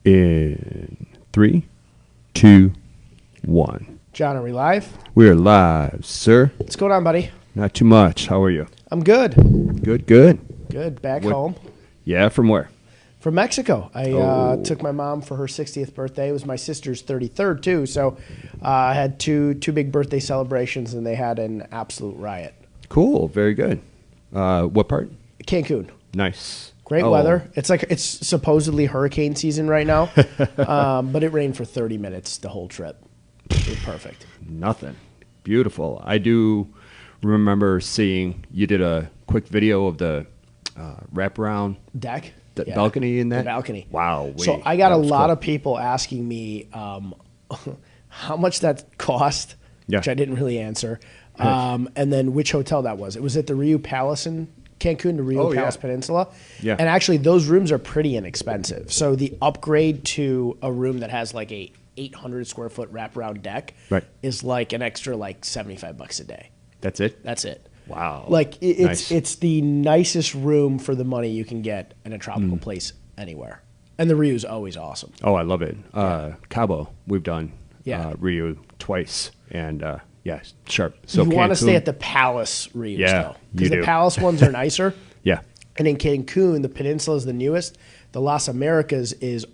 In 3, 2, 1. John, are we live? We're live, sir. What's going on, buddy? Not too much. How are you? I'm good. Good, good. Good. Back home. Yeah, from where? From Mexico. I took my mom for her 60th birthday. It was my sister's 33rd, too. So I had two big birthday celebrations, and they had an absolute riot. Cool. Very good. What part? Cancun. Nice. Great weather. It's supposedly hurricane season right now, but it rained for 30 minutes the whole trip. It was perfect. Nothing. Beautiful. I do remember seeing you did a quick video of the wraparound Deck? balcony in that? The balcony. Wow. So I got a lot of people asking me how much that cost, which I didn't really answer, and then which hotel that was. It was at the Rio Palace in Cancun, the Rio Palace Peninsula. Yeah. And actually, those rooms are pretty inexpensive. So the upgrade to a room that has like a 800 square foot wraparound deck is like an extra like $75 a day. That's it? That's it. Wow. Like it's the nicest room for the money you can get in a tropical place anywhere. And the Rio's always awesome. Oh, I love it. Cabo, we've done Rio twice. And sharp. So you want to stay at the Palace Rios, though. Because the Palace ones are nicer. And in Cancun, the Peninsula is the newest. The Las Americas is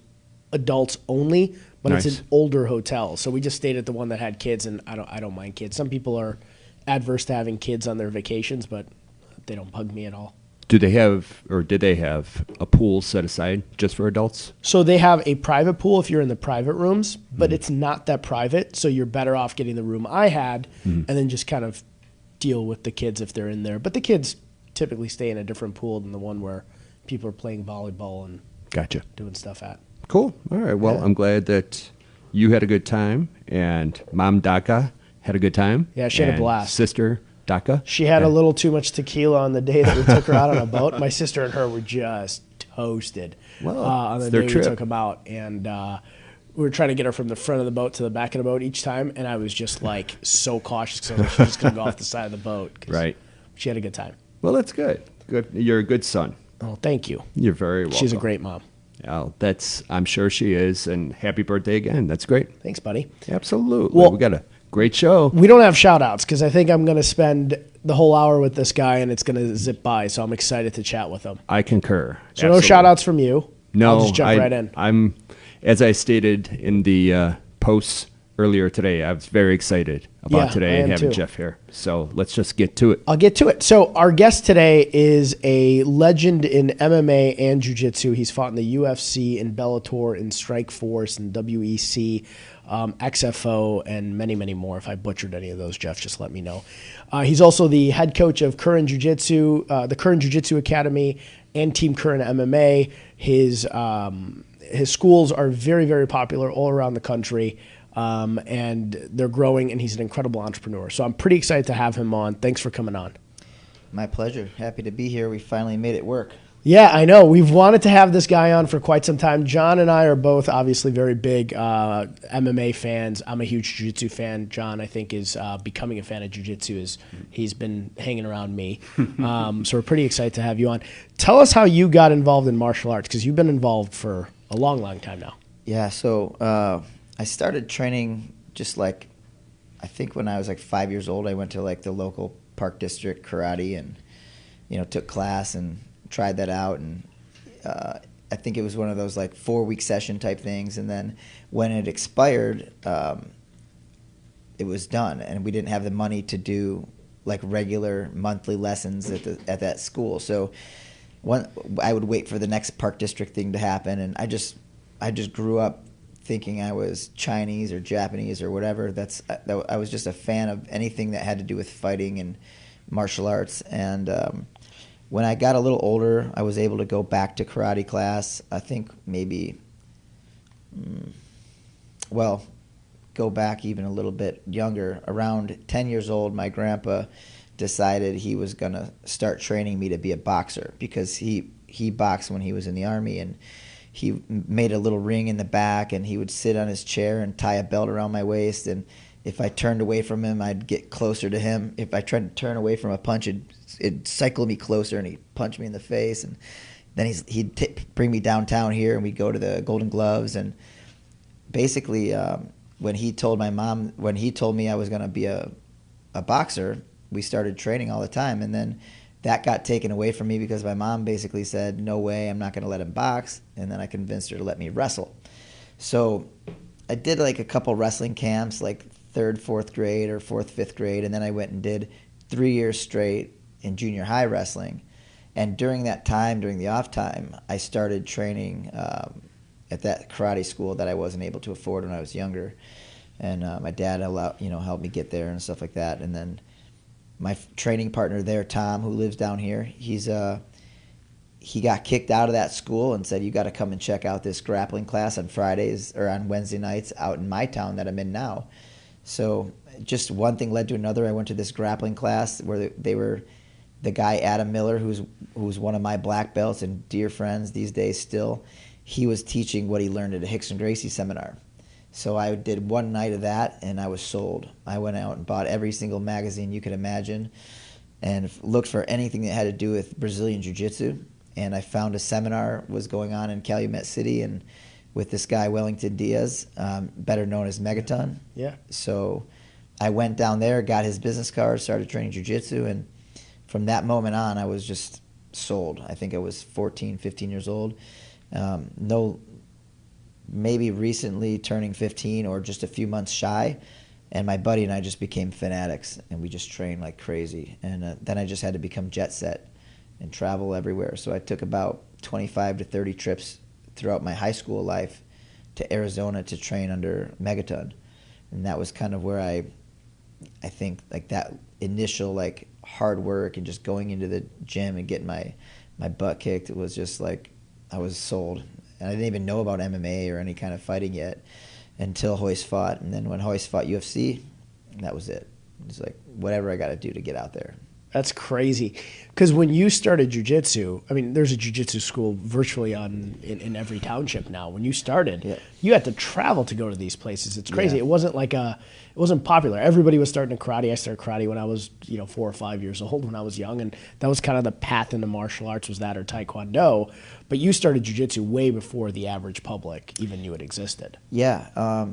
adults only, but it's an older hotel. So we just stayed at the one that had kids, and I don't mind kids. Some people are adverse to having kids on their vacations, but they don't bug me at all. Do they have, or did they have, a pool set aside just for adults? So they have a private pool if you're in the private rooms, but it's not that private, so you're better off getting the room I had and then just kind of deal with the kids if they're in there. But the kids typically stay in a different pool than the one where people are playing volleyball and doing stuff at. Cool. All right. Well, I'm glad that you had a good time, and Mom Daka had a good time. Yeah, she had a blast. Sister Daka. She had a little too much tequila on the day that we took her out on a boat. My sister and her were just toasted on the day we took them out. And we were trying to get her from the front of the boat to the back of the boat each time. And I was just like so cautious because I was like, she's just going to go off the side of the boat. Right. She had a good time. Well, that's good. Good. You're a good son. Oh, thank you. You're very welcome. She's a great mom. Oh, I'm sure she is. And happy birthday again. That's great. Thanks, buddy. Absolutely. Well, we got a great show. We don't have shout outs because I think I'm going to spend the whole hour with this guy and it's going to zip by. So I'm excited to chat with him. I concur. So no shout outs from you. No. I'll just jump right in. I'm, as I stated in the posts earlier today, I was very excited about today and having Jeff here. So let's just get to it. I'll get to it. So our guest today is a legend in MMA and jiu-jitsu. He's fought in the UFC, in Bellator, in Strikeforce, in WEC, XFO, and many, many more. If I butchered any of those, Jeff, just let me know. He's also the head coach of Curran Jiu-Jitsu, the Curran Jiu-Jitsu Academy, and Team Curran MMA. His schools are very, very popular all around the country. And they're growing, and he's an incredible entrepreneur. So I'm pretty excited to have him on. Thanks for coming on. My pleasure. Happy to be here. We finally made it work. Yeah, I know. We've wanted to have this guy on for quite some time. John and I are both obviously very big MMA fans. I'm a huge jiu-jitsu fan. John, I think, is becoming a fan of jiu-jitsu. He's been hanging around me. So we're pretty excited to have you on. Tell us how you got involved in martial arts, because you've been involved for a long, long time now. Yeah, so I started training just like, I think when I was like 5 years old, I went to like the local park district karate and, took class and tried that out. And I think it was one of those like 4-week session type things. And then when it expired, it was done. And we didn't have the money to do like regular monthly lessons at that school. So I would wait for the next park district thing to happen. And I just grew up thinking I was Chinese or Japanese or whatever. I was just a fan of anything that had to do with fighting and martial arts. And when I got a little older, I was able to go back to karate class. I think maybe, go back even a little bit younger. Around 10 years old, my grandpa decided he was going to start training me to be a boxer because he boxed when he was in the Army, and he made a little ring in the back, and he would sit on his chair and tie a belt around my waist. And if I turned away from him, I'd get closer to him. If I tried to turn away from a punch, it'd cycle me closer, and he'd punch me in the face. And then he'd bring me downtown here, and we'd go to the Golden Gloves. And basically, when he told me I was going to be a boxer, we started training all the time. And then that got taken away from me because my mom basically said, no way, I'm not going to let him box. And then I convinced her to let me wrestle. So I did like a couple wrestling camps, like 3rd, 4th grade or 4th, 5th grade. And then I went and did 3 years straight in junior high wrestling. And during that time, during the off time, I started training at that karate school that I wasn't able to afford when I was younger. And my dad helped me get there and stuff like that. And then my training partner there, Tom, who lives down here, he got kicked out of that school and said, you got to come and check out this grappling class on Fridays or on Wednesday nights out in my town that I'm in now. So just one thing led to another. I went to this grappling class where the guy Adam Miller, who's one of my black belts and dear friends these days still, he was teaching what he learned at a Hickson Gracie seminar. So I did one night of that, and I was sold. I went out and bought every single magazine you could imagine and looked for anything that had to do with Brazilian Jiu-Jitsu. And I found a seminar was going on in Calumet City and with this guy, Wellington Diaz, better known as Megaton. Yeah. So I went down there, got his business card, started training Jiu-Jitsu, and from that moment on, I was just sold. I think I was 14, 15 years old. Maybe recently turning 15 or just a few months shy, and my buddy and I just became fanatics, and we just trained like crazy. And then I just had to become jet set and travel everywhere. So I took about 25 to 30 trips throughout my high school life to Arizona to train under Megaton. And that was kind of where I think like that initial like hard work and just going into the gym and getting my butt kicked, it was just like I was sold. And I didn't even know about MMA or any kind of fighting yet until Hoist fought. And then when Hoist fought UFC, that was it. It was like, whatever I got to do to get out there. That's crazy. Because when you started jiu-jitsu, I mean, there's a jiu-jitsu school virtually in every township now. When you started, you had to travel to go to these places. It's crazy. It wasn't like it wasn't popular. Everybody was starting karate. I started karate when I was 4 or 5 years old when I was young, and that was kind of the path into martial arts, was that or taekwondo. But you started jiu-jitsu way before the average public even knew it existed. Yeah.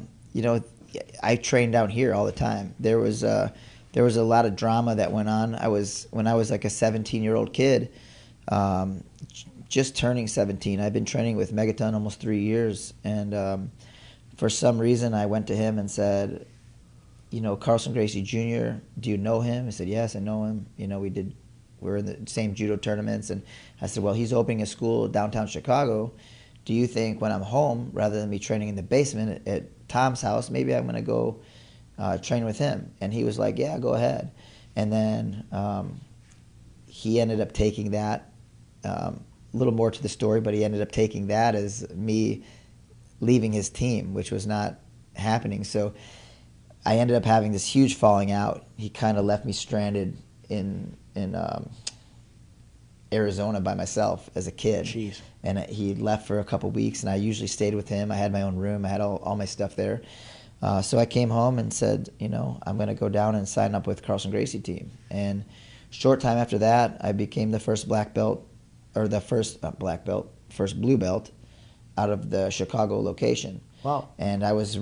I trained down here all the time. There was a lot of drama that went on. When I was like a 17-year-old kid, just turning 17. I've been training with Megaton almost 3 years, and for some reason I went to him and said, Carlson Gracie Jr., do you know him? He said, yes, I know him. We're in the same judo tournaments. And I said, well, he's opening a school downtown Chicago. Do you think when I'm home, rather than me training in the basement at Tom's house, maybe I'm going to go train with him? And he was like, yeah, go ahead. And then he ended up taking that, a little more to the story, but he ended up taking that as me leaving his team, which was not happening. So I ended up having this huge falling out. He kind of left me stranded in Arizona by myself as a kid. Jeez. And he left for a couple weeks, and I usually stayed with him. I had my own room. I had all my stuff there. So I came home and said, I'm going to go down and sign up with Carlson Gracie team. And short time after that, I became the first black belt, or the first first blue belt out of the Chicago location. Wow. And I was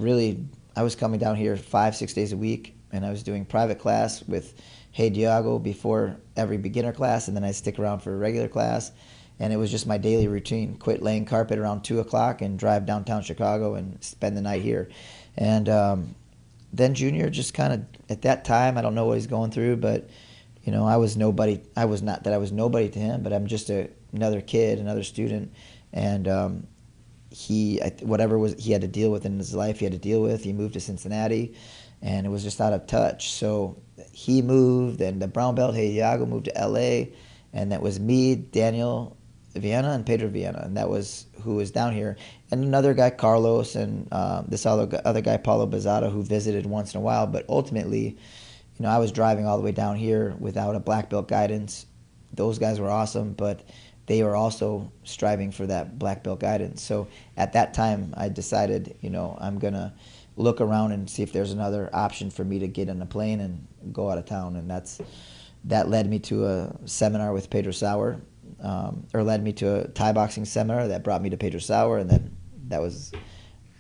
coming down here 5-6 days a week, and I was doing private class with Hey Diago before every beginner class, and then I'd stick around for a regular class. And it was just my daily routine. Quit laying carpet around 2 o'clock and drive downtown Chicago and spend the night here. And then Junior just kind of, at that time, I don't know what he's going through, but, I was nobody. I was nobody to him, but I'm just another kid, another student. And whatever he had to deal with in his life, he had to deal with. He moved to Cincinnati, and it was just out of touch. So he moved, and the brown belt, Hey Diago, moved to L.A., and that was me, Daniel Viena, and Pedro Viena, and that was who was down here. And another guy, Carlos, and this other guy, Paulo Bezada, who visited once in a while. But ultimately, I was driving all the way down here without a black belt guidance. Those guys were awesome, but they were also striving for that black belt guidance. So at that time, I decided, I'm going to look around and see if there's another option for me to get on a plane and go out of town. And that led me to a seminar with Pedro Sauer or led me to a Thai boxing seminar that brought me to Pedro Sauer, and then that was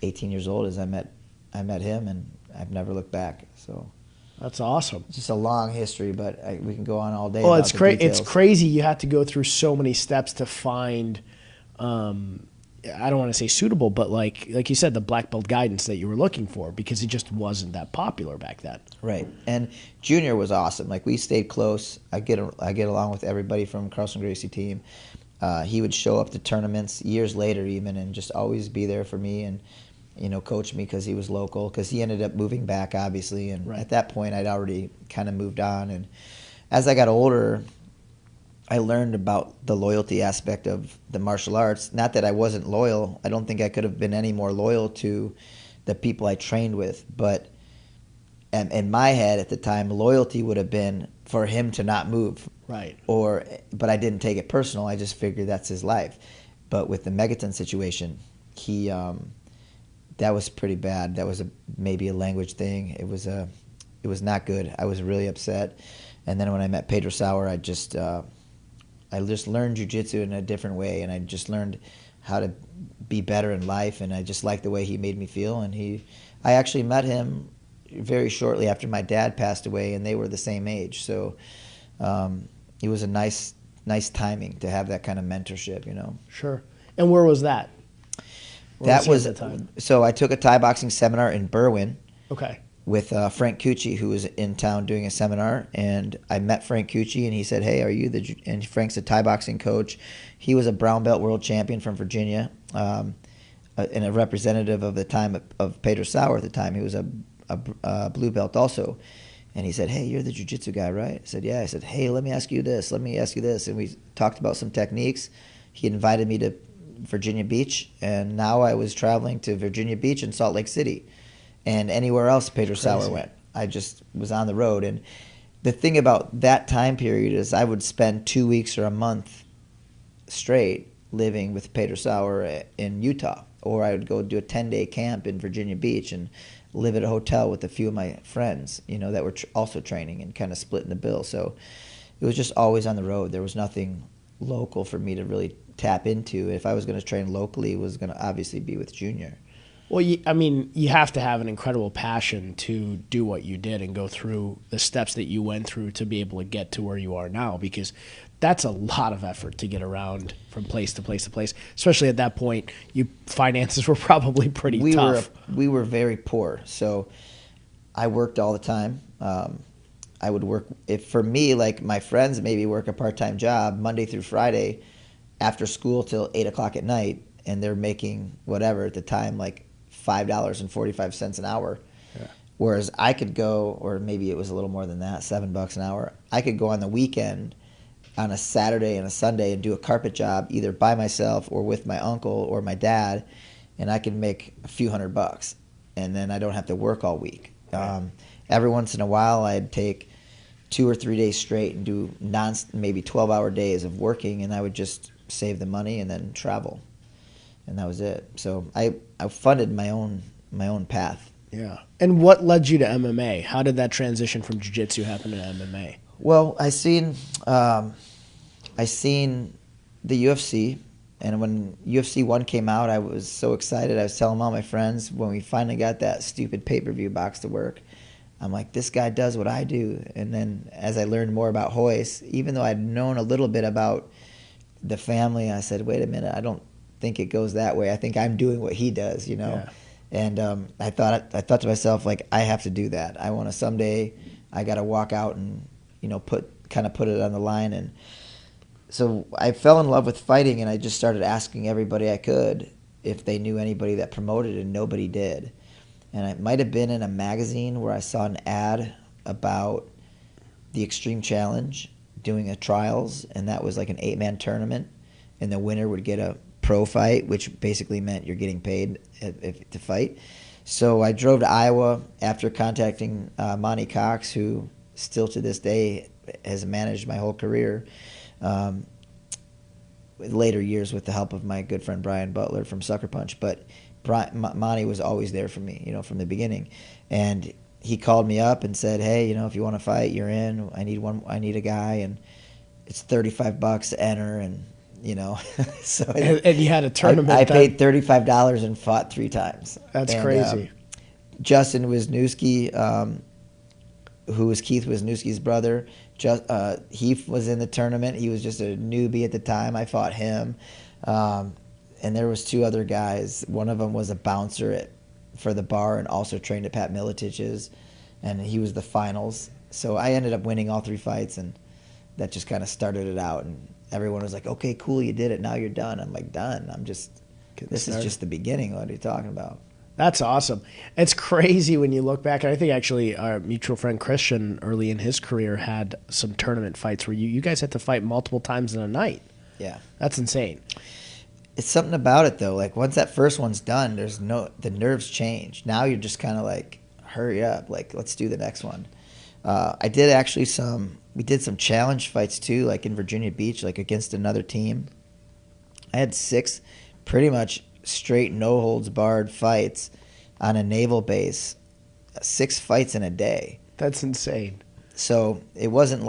18 years old as I met him, and I've never looked back. So that's awesome. It's just a long history, but we can go on all day. Well, it's crazy. You had to go through so many steps to find. I don't want to say suitable, but like you said, the black belt guidance that you were looking for, because it just wasn't that popular back then. Right. And Junior was awesome. Like, we stayed close. I get along with everybody from Carlson Gracie team. He would show up to tournaments years later even and just always be there for me and, coach me because he was local, because he ended up moving back, obviously. And At that point, I'd already kind of moved on. And as I got older, I learned about the loyalty aspect of the martial arts. Not that I wasn't loyal. I don't think I could have been any more loyal to the people I trained with. But in my head at the time, loyalty would have been for him to not move. Right. But I didn't take it personal. I just figured that's his life. But with the Megaton situation, that was pretty bad. That was maybe a language thing. It was not good. I was really upset. And then when I met Pedro Sauer, I just learned jiu-jitsu in a different way, and I just learned how to be better in life, and I just liked the way he made me feel. And I actually met him very shortly after my dad passed away, and they were the same age. So it was a nice timing to have that kind of mentorship, Sure. And where was that? That was at the time? So I took a Thai boxing seminar in Berwyn. Okay. With Frank Cucci, who was in town doing a seminar, and I met Frank Cucci, and he said, "Hey, are you the?" And Frank's a Thai boxing coach. He was a brown belt world champion from Virginia, and a representative of the time of Pedro Sauer at the time. He was a blue belt also, and he said, "Hey, you're the jiu-jitsu guy, right?" I said, "Yeah." I said, "Hey, let me ask you this. And we talked about some techniques. He invited me to Virginia Beach, and now I was traveling to Virginia Beach and Salt Lake City. And anywhere else Pedro Sauer went. I just was on the road. And the thing about that time period is I would spend 2 weeks or a month straight living with Pedro Sauer in Utah. Or I would go do a 10-day camp in Virginia Beach and live at a hotel with a few of my friends, that were also training and kind of splitting the bill. So it was just always on the road. There was nothing local for me to really tap into. If I was going to train locally, it was going to obviously be with Junior. Well, you have to have an incredible passion to do what you did and go through the steps that you went through to be able to get to where you are now, because that's a lot of effort to get around from place to place to place. Especially at that point, finances were probably pretty tough. We were very poor, so I worked all the time. I would work, for me, like my friends maybe work a part-time job Monday through Friday after school till 8 o'clock at night, and they're making whatever at the time, like $5.45 an hour. Yeah. Whereas I could go, or maybe it was a little more than that, $7 an hour. I could go on the weekend on a Saturday and a Sunday and do a carpet job either by myself or with my uncle or my dad, and I could make a few $100, and then I don't have to work all week. Right. Every once in a while I'd take 2 or 3 days straight and do maybe 12-hour days of working, and I would just save the money and then travel. And that was it. So I funded my own path. Yeah. And what led you to MMA? How did that transition from jiu-jitsu happen to MMA? Well, I seen the UFC, and when UFC 1 came out, I was so excited. I was telling all my friends when we finally got that stupid pay-per-view box to work, I'm like, this guy does what I do. And then as I learned more about Royce, even though I'd known a little bit about the family, I said, wait a minute, I don't think it goes that way. I think I'm doing what he does, Yeah. And I thought to myself, like, I have to do that. I want to someday. I got to walk out and put it on the line. And so I fell in love with fighting, and I just started asking everybody I could if they knew anybody that promoted, and nobody did. And it might have been in a magazine where I saw an ad about the Extreme Challenge doing a trials, and that was like an 8-man tournament, and the winner would get a pro fight, which basically meant you're getting paid to fight. So I drove to Iowa after contacting Monty Cox, who still to this day has managed my whole career. Later years with the help of my good friend Brian Butler from Sucker Punch, but Monty was always there for me, from the beginning. And he called me up and said, hey, if you want to fight, you're in. I need a guy, and it's $35 to enter, and you know. So and you had a tournament. I paid $35 and fought 3 times. That's crazy. Justin Wisniewski, who was Keith Wisniewski's brother, he was in the tournament. He was just a newbie at the time. I fought him. And there was 2 other guys. One of them was a bouncer for the bar and also trained at Pat Militich's, and he was the finals. So I ended up winning all 3 fights, and that just kind of started it out. And everyone was like, okay, cool, you did it. Now you're done. I'm like, done. This is just the beginning. What are you talking about? That's awesome. It's crazy when you look back. And I think actually our mutual friend Christian early in his career had some tournament fights where you guys had to fight multiple times in a night. Yeah. That's insane. It's something about it, though. Like, once that first one's done, the nerves change. Now you're just kind of like, hurry up. Like, let's do the next one. We did some challenge fights, too, like in Virginia Beach, like against another team. I had 6 pretty much straight, no-holds-barred fights on a naval base, 6 fights in a day. That's insane. So it wasn't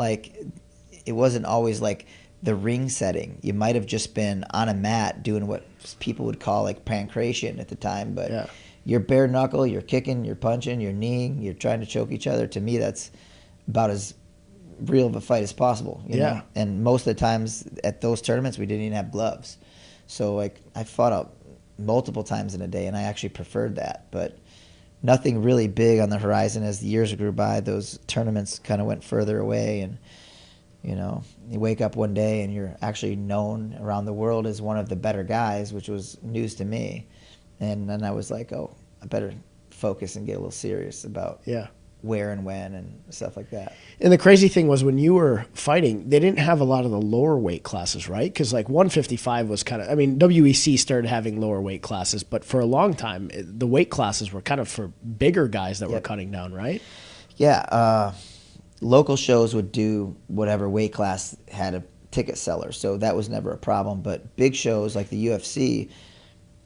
always like the ring setting. You might have just been on a mat doing what people would call like pancration at the time, but you're bare knuckle, you're kicking, you're punching, you're kneeing, you're trying to choke each other. To me, that's about as real of a fight as possible. You know? And most of the times at those tournaments, we didn't even have gloves. So like I fought out multiple times in a day, and I actually preferred that. But nothing really big on the horizon. As the years grew by, those tournaments kind of went further away, and you know, you wake up one day and you're actually known around the world as one of the better guys, which was news to me. And then I was like, oh, I better focus and get a little serious about where and when and stuff like that. And the crazy thing was when you were fighting, they didn't have a lot of the lower weight classes, right? Because like 155 was kind of, I mean, WEC started having lower weight classes, but for a long time, the weight classes were kind of for bigger guys that were cutting down, right? Yeah. Local shows would do whatever weight class had a ticket seller, so that was never a problem. But big shows like the UFC,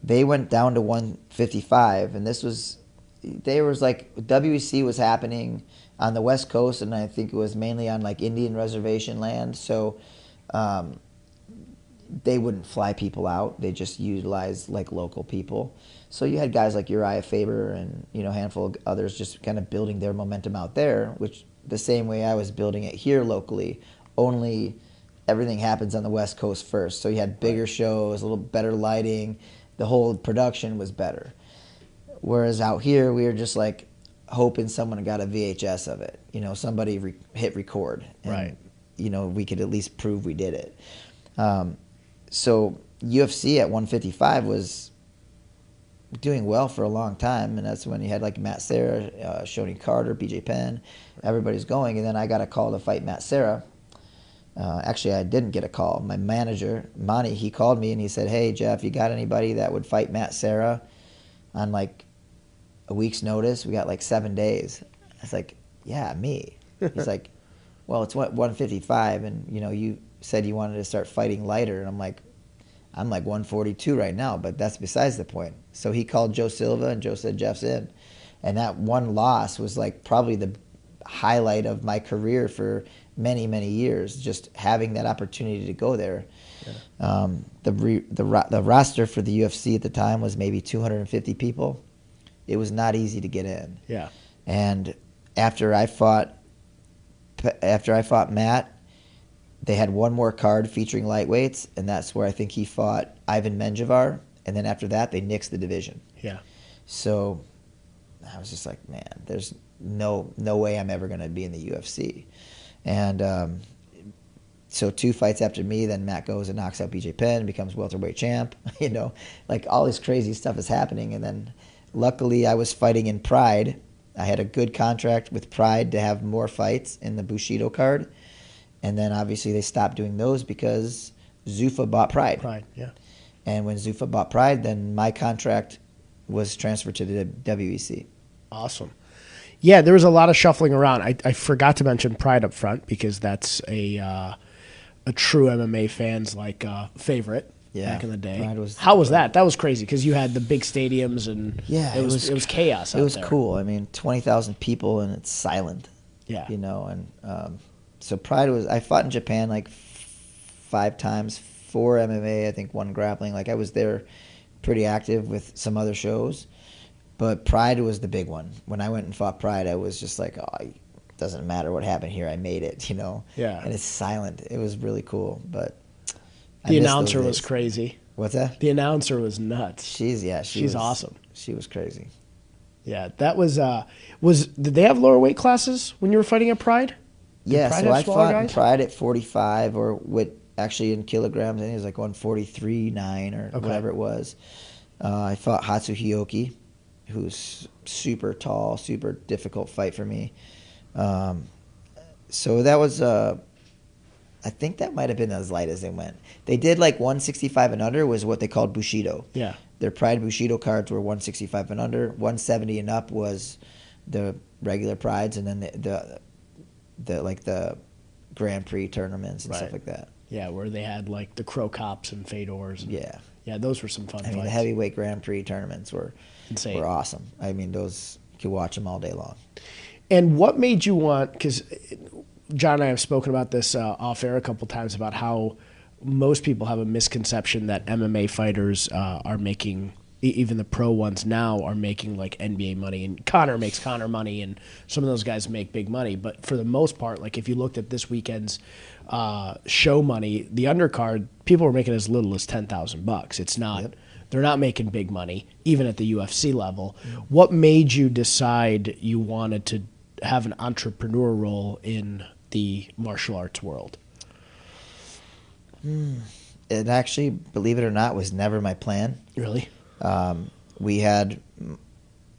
they went down to 155, and WEC was happening on the West Coast, and I think it was mainly on like Indian reservation land. So they wouldn't fly people out; they just utilized like local people. So you had guys like Uriah Faber and a handful of others just kind of building their momentum out there, which the same way I was building it here locally, only everything happens on the West Coast first. So you had bigger shows, a little better lighting, the whole production was better. Whereas out here, we were just like hoping someone got a VHS of it. Somebody hit record. And, we could at least prove we did it. So UFC at 155 was doing well for a long time, and that's when you had like Matt Serra, Shoney Carter, BJ Penn, everybody's going. And then I got a call to fight Matt Serra. Actually, I didn't get a call. My manager, Monty, he called me and he said, hey, Jeff, you got anybody that would fight Matt Serra on like a week's notice? We got like 7 days. I was like, yeah, me. He's like, well, it's 155, and you said you wanted to start fighting lighter. And I'm like 142 right now, but that's besides the point. So he called Joe Silva, and Joe said Jeff's in. And that one loss was like probably the highlight of my career for many, many years, just having that opportunity to go there. Yeah. The roster for the UFC at the time was maybe 250 people. It was not easy to get in. Yeah. And after I fought Matt, they had one more card featuring lightweights, and that's where I think he fought Ivan Menjivar. And then after that, they nixed the division. Yeah. So I was just like, man, there's no way I'm ever going to be in the UFC. And so 2 fights after me, then Matt goes and knocks out BJ Penn, becomes welterweight champ. Like all this crazy stuff is happening. And then luckily I was fighting in Pride. I had a good contract with Pride to have more fights in the Bushido card. And then obviously they stopped doing those because Zuffa bought Pride. Pride, yeah. And when Zuffa bought Pride, then my contract was transferred to the WEC. Awesome. Yeah, there was a lot of shuffling around. I forgot to mention Pride up front because that's a true MMA fan's like favorite back in the day. How was that? That was crazy because you had the big stadiums and it was chaos out there. It was cool. I mean, 20,000 people and it's silent. Yeah. And so Pride was. I fought in Japan like 5 times, 4 MMA, I think 1 grappling. Like I was there pretty active with some other shows. But Pride was the big one. When I went and fought Pride, I was just like, oh, it doesn't matter what happened here. I made it, Yeah. And it's silent. It was really cool. But the announcer was crazy. What's that? The announcer was nuts. She's awesome. She was crazy. Yeah, that was did they have lower weight classes when you were fighting at Pride? Yeah, so I fought in Pride at 45 or actually in kilograms, I think it was like 143.9 or whatever it was. I fought Hatsuhioki, who's super tall, super difficult fight for me. So that was I think that might have been as light as they went. They did like 165 and under was what they called Bushido. Yeah. Their Pride Bushido cards were 165 and under. 170 and up was the regular Prides, and then the Grand Prix tournaments and stuff like that. Yeah, where they had like the Crow Cops and Fedors. Yeah. Yeah, those were some fun fights. I mean, the heavyweight Grand Prix tournaments were insane. Were awesome. I mean, those, you could watch them all day long. And what made you want, because John and I have spoken about this off air a couple times about how most people have a misconception that MMA fighters are making, even the pro ones now are making like NBA money, and Conor makes Conor money, and some of those guys make big money. But for the most part, like if you looked at this weekend's show money, the undercard, people were making as little as $10,000. It's not. Yep. They're not making big money, even at the UFC level. Yep. What made you decide you wanted to have an entrepreneur role in the martial arts world? It actually, believe it or not, was never my plan. Really? We had,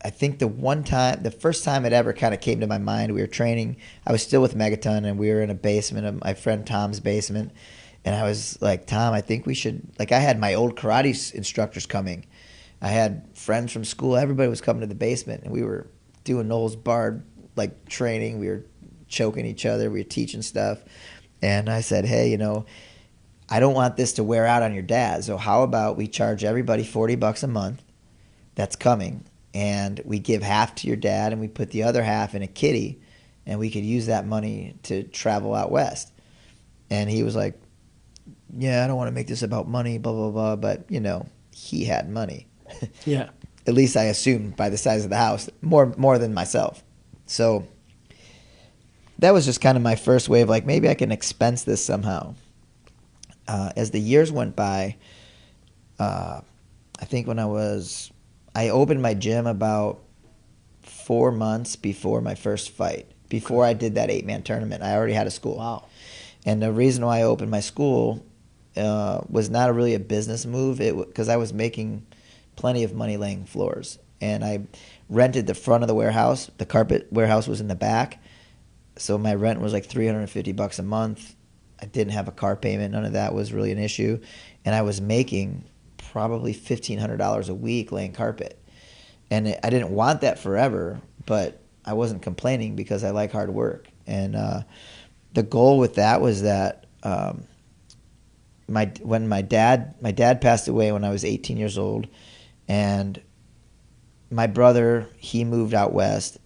I think the first time it ever kind of came to my mind, we were training. I was still with Megaton, and we were in a basement of my friend Tom's basement. And I was like, Tom, I think we should, like I had my old karate instructors coming. I had friends from school. Everybody was coming to the basement, and we were doing Knowles Bard, like training. We were choking each other. We were teaching stuff. And I said, hey, I don't want this to wear out on your dad. So how about we charge everybody $40 a month that's coming, and we give half to your dad, and we put the other half in a kitty, and we could use that money to travel out west. And he was like, yeah, I don't want to make this about money, blah, blah, blah. But, he had money. Yeah. At least I assumed by the size of the house, more than myself. So that was just kind of my first way of like, maybe I can expense this somehow. As the years went by, I think when I opened my gym about 4 months before my first fight. Before I did that 8-man tournament, I already had a school. Wow. And the reason why I opened my school was not really a business move, because I was making plenty of money laying floors. And I rented the front of the warehouse. The carpet warehouse was in the back. So my rent was like $350 a month. I didn't have a car payment. None of that was really an issue. And I was making probably $1,500 a week laying carpet. And I didn't want that forever, but I wasn't complaining because I like hard work. And the goal with that was that when my dad passed away when I was 18 years old, and my brother, he moved out west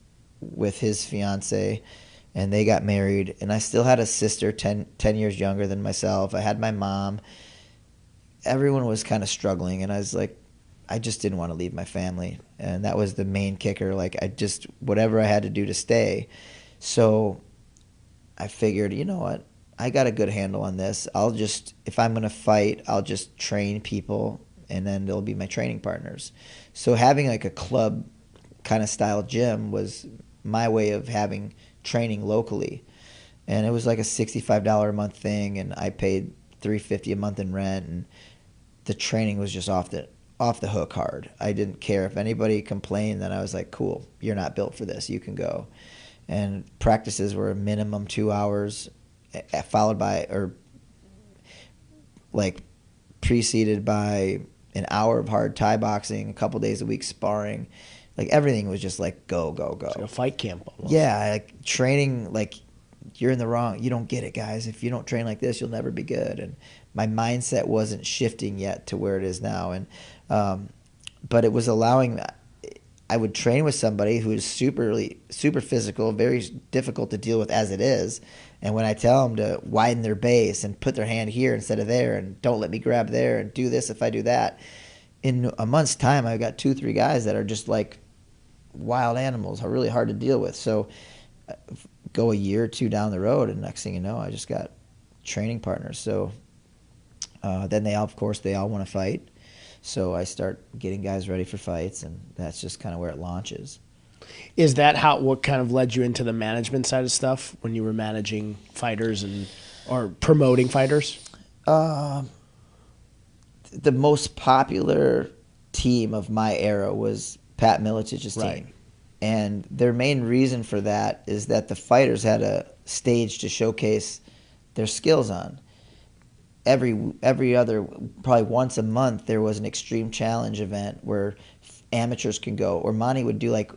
with his fiance, and they got married, and I still had a sister 10 years younger than myself. I had my mom. Everyone was kind of struggling, and I was like, I just didn't want to leave my family, and that was the main kicker. Like, whatever I had to do to stay. So I figured, you know what? I got a good handle on this. If I'm going to fight, I'll just train people, and then they'll be my training partners. So having like a club kind of style gym was my way of having training locally. And it was like a $65 a month thing, and I paid $350 a month in rent, and the training was just off the hook hard. I didn't care if anybody complained. Then I was like, cool, you're not built for this, you can go. And practices were a minimum 2 hours, followed by, or like preceded by an hour of hard Thai boxing, a couple days a week sparring. Like everything was just like go, go, go. It's like a fight camp almost. Yeah, like training, like you're in the wrong. You don't get it, guys. If you don't train like this, you'll never be good. And my mindset wasn't shifting yet to where it is now. And but it was allowing. I would train with somebody who's super physical, very difficult to deal with as it is. And when I tell them to widen their base and put their hand here instead of there and don't let me grab there and do this if I do that, in a month's time, I've got 2-3 guys that are just like wild animals, are really hard to deal with. So go a year or two down the road, and next thing you know, I just got training partners. So then they all want to fight. So I start getting guys ready for fights, and that's just kind of where it launches. Is that what kind of led you into the management side of stuff when you were managing fighters or promoting fighters? The most popular team of my era was Pat Militich's team. And their main reason for that is that the fighters had a stage to showcase their skills on. Every other, probably once a month, there was an extreme challenge event where amateurs can go, or Monty would do like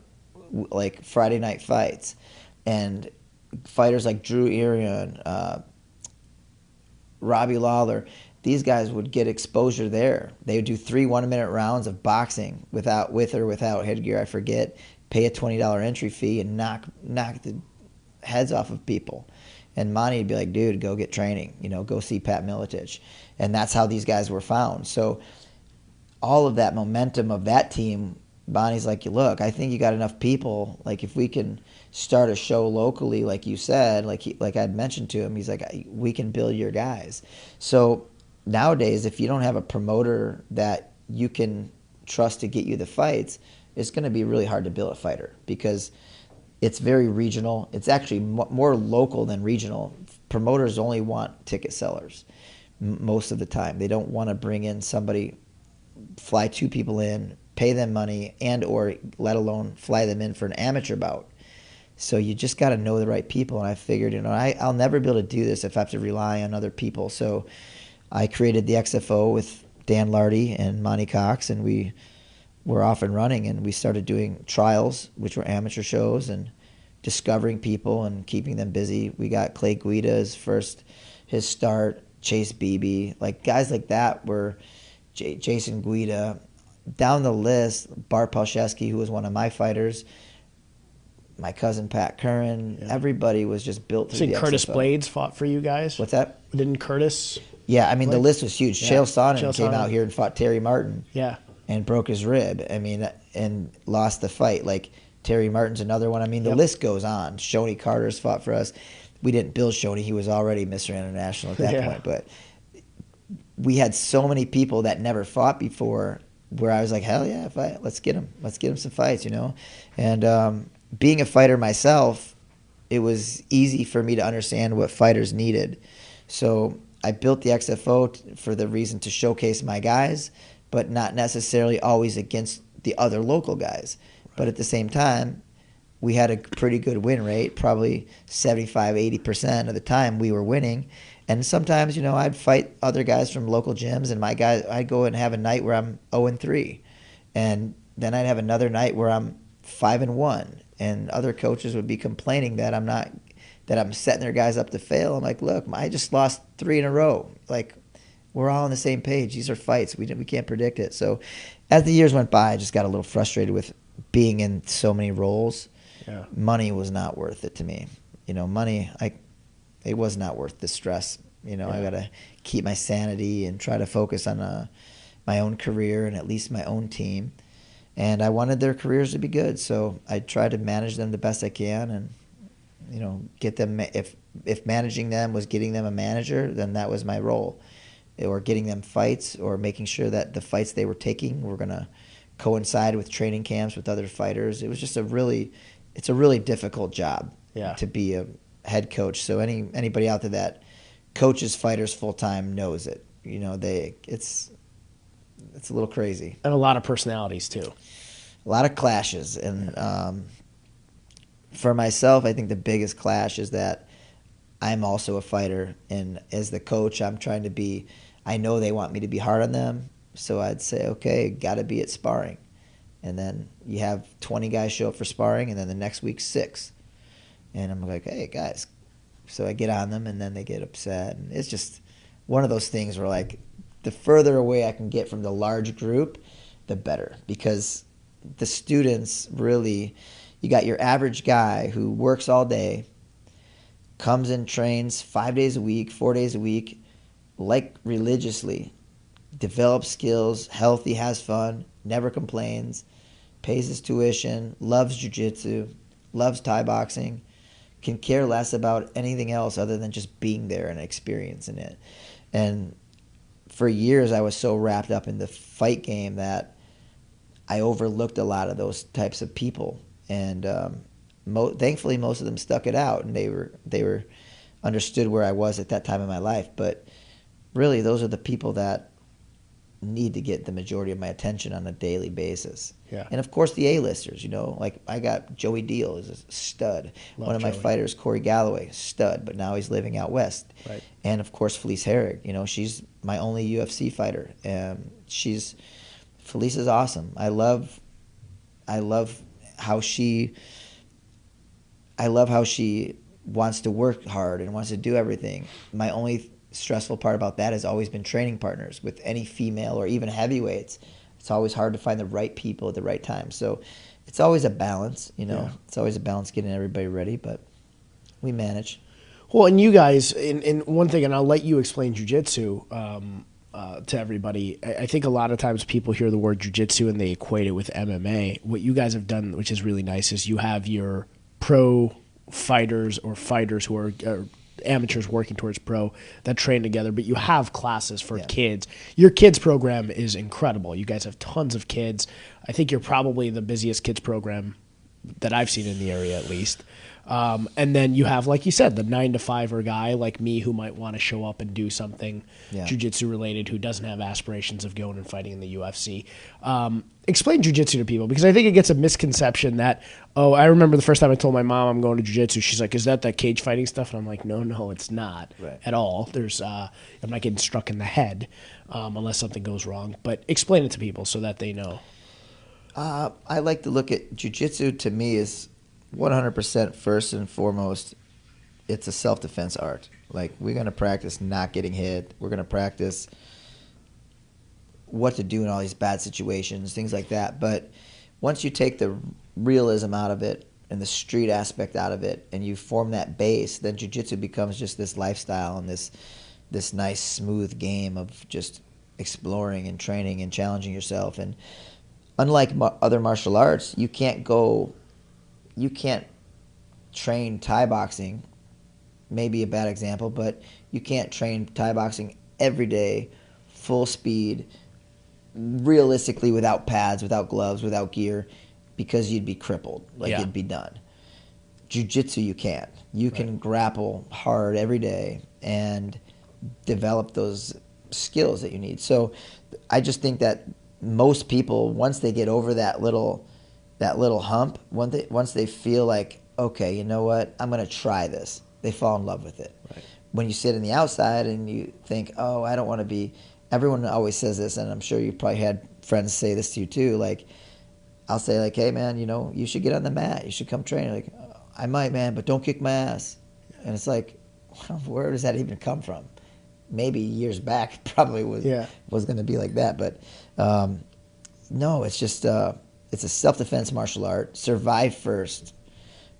Friday night fights, and fighters like Drew Irion, Robbie Lawler, these guys would get exposure there. They would do 3 1-minute rounds of boxing with or without headgear, I forget, pay a $20 entry fee and knock the heads off of people. And Monty would be like, dude, go get training, go see Pat Militich. And that's how these guys were found. So all of that momentum of that team, Bonnie's like, look, I think you got enough people. Like, if we can start a show locally, like you said, like I'd mentioned to him, he's like, we can build your guys. So nowadays, if you don't have a promoter that you can trust to get you the fights, it's going to be really hard to build a fighter, because it's very regional. It's actually more local than regional. Promoters only want ticket sellers most of the time. They don't want to bring in somebody, fly 2 people in, pay them money, and or let alone fly them in for an amateur bout. So you just got to know the right people. And I figured, I'll never be able to do this if I have to rely on other people. So I created the XFO with Dan Lardy and Monty Cox, and we were off and running, and we started doing trials, which were amateur shows, and discovering people and keeping them busy. We got Clay Guida his start, Chase Beebe, like guys like that were Jason Guida. Down the list, Bart Palszewski, who was one of my fighters, my cousin Pat Curran, everybody was just built through the XFO. Curtis Blades fought for you guys? What's that? Didn't Curtis? Yeah, the list was huge. Yeah. Chael Sonnen came out here and fought Terry Martin. Yeah. And broke his rib. And lost the fight. Like, Terry Martin's another one. The list goes on. Shoney Carter's fought for us. We didn't build Shoney. He was already Mr. International at that point. But we had so many people that never fought before, where I was like, hell yeah, let's get him. Let's get him some fights, And being a fighter myself, it was easy for me to understand what fighters needed. So I built the XFO for the reason to showcase my guys, but not necessarily always against the other local guys. But at the same time, we had a pretty good win rate, probably 75-80% of the time we were winning. And sometimes, I'd fight other guys from local gyms, and I'd go and have a night where I'm 0-3. And then I'd have another night where I'm 5-1. And other coaches would be complaining that I'm setting their guys up to fail. I'm like, look, I just lost 3 in a row. Like, we're all on the same page. These are fights. We can't predict it. So as the years went by, I just got a little frustrated with being in so many roles. Yeah. Money was not worth it to me. Money, it was not worth the stress. I got to keep my sanity and try to focus on my own career and at least my own team. And I wanted their careers to be good, so I tried to manage them the best I can, and get them. If managing them was getting them a manager, then that was my role. Or getting them fights, or making sure that the fights they were taking were going to coincide with training camps with other fighters. It was just it's a really difficult job to be a head coach. So anybody out there that coaches fighters full time knows it. It's a little crazy. And a lot of personalities too. A lot of clashes. And for myself, I think the biggest clash is that I'm also a fighter, and as the coach, I'm trying to be. I know they want me to be hard on them, so I'd say, okay, got to be at sparring, and then you have 20 guys show up for sparring, and then the next week 6, and I'm like, hey guys, so I get on them, and then they get upset, and it's just one of those things where, like, the further away I can get from the large group, the better, because the students really, you got your average guy who works all day, comes and trains 5 days a week, 4 days a week, like religiously, develops skills, healthy, has fun, never complains, pays his tuition, loves jiu-jitsu, loves Thai boxing, can care less about anything else other than just being there and experiencing it. And for years I was so wrapped up in the fight game that I overlooked a lot of those types of people. And thankfully most of them stuck it out, and they were understood where I was at that time in my life. But really, those are the people that need to get the majority of my attention on a daily basis. Yeah. And of course the A-listers, you know, like I got Joey Deal is a stud. One of my fighters, Corey Galloway, stud, but now he's living out west. Right. And of course Felice Herrig, you know, she's my only UFC fighter. Felice is awesome. I love how she wants to work hard and wants to do everything. My only stressful part about that has always been training partners with any female or even heavyweights. It's always hard to find the right people at the right time. So it's always a balance, you know. Yeah. It's always a balance getting everybody ready, but we manage. Well, and you guys, in one thing, and I'll let you explain jiu-jitsu to everybody. I think a lot of times people hear the word jiu-jitsu and they equate it with MMA. What you guys have done, which is really nice, is you have your pro fighters or fighters who are amateurs working towards pro that train together, but you have classes for kids. Your kids program is incredible. You guys have tons of kids. I think you're probably the busiest kids program that I've seen in the area, at least. And then you have, like you said, the 9-to-5er guy like me who might want to show up and do something jiu-jitsu related, who doesn't have aspirations of going and fighting in the UFC. Explain jiu-jitsu to people, because I think it gets a misconception that, I remember the first time I told my mom I'm going to jiu-jitsu, she's like, is that cage fighting stuff? And I'm like, no, it's not at all. There's, I'm not getting struck in the head unless something goes wrong. But explain it to people so that they know. I like to look at jiu-jitsu. To me is 100% first and foremost, it's a self-defense art. Like, we're going to practice not getting hit. We're going to practice what to do in all these bad situations, things like that. But once you take the realism out of it and the street aspect out of it, and you form that base, then jiu-jitsu becomes just this lifestyle and this nice, smooth game of just exploring and training and challenging yourself. And unlike other martial arts, you can't train Thai boxing, maybe a bad example, but you can't train Thai boxing every day, full speed, realistically, without pads, without gloves, without gear, because you'd be crippled, you'd be done. Jiu-jitsu, you can't. You can grapple hard every day and develop those skills that you need. So I just think that most people, once they get over that little hump, once they feel like, okay, you know what, I'm going to try this, they fall in love with it. Right. When you sit on the outside and you think, I don't want to be, everyone always says this, and I'm sure you probably had friends say this to you too, like, I'll say like, hey man, you should get on the mat, you should come train. Like, I might, man, but don't kick my ass. And it's like, where does that even come from? Maybe years back probably was going to be like that, but no, it's just it's a self-defense martial art. Survive first.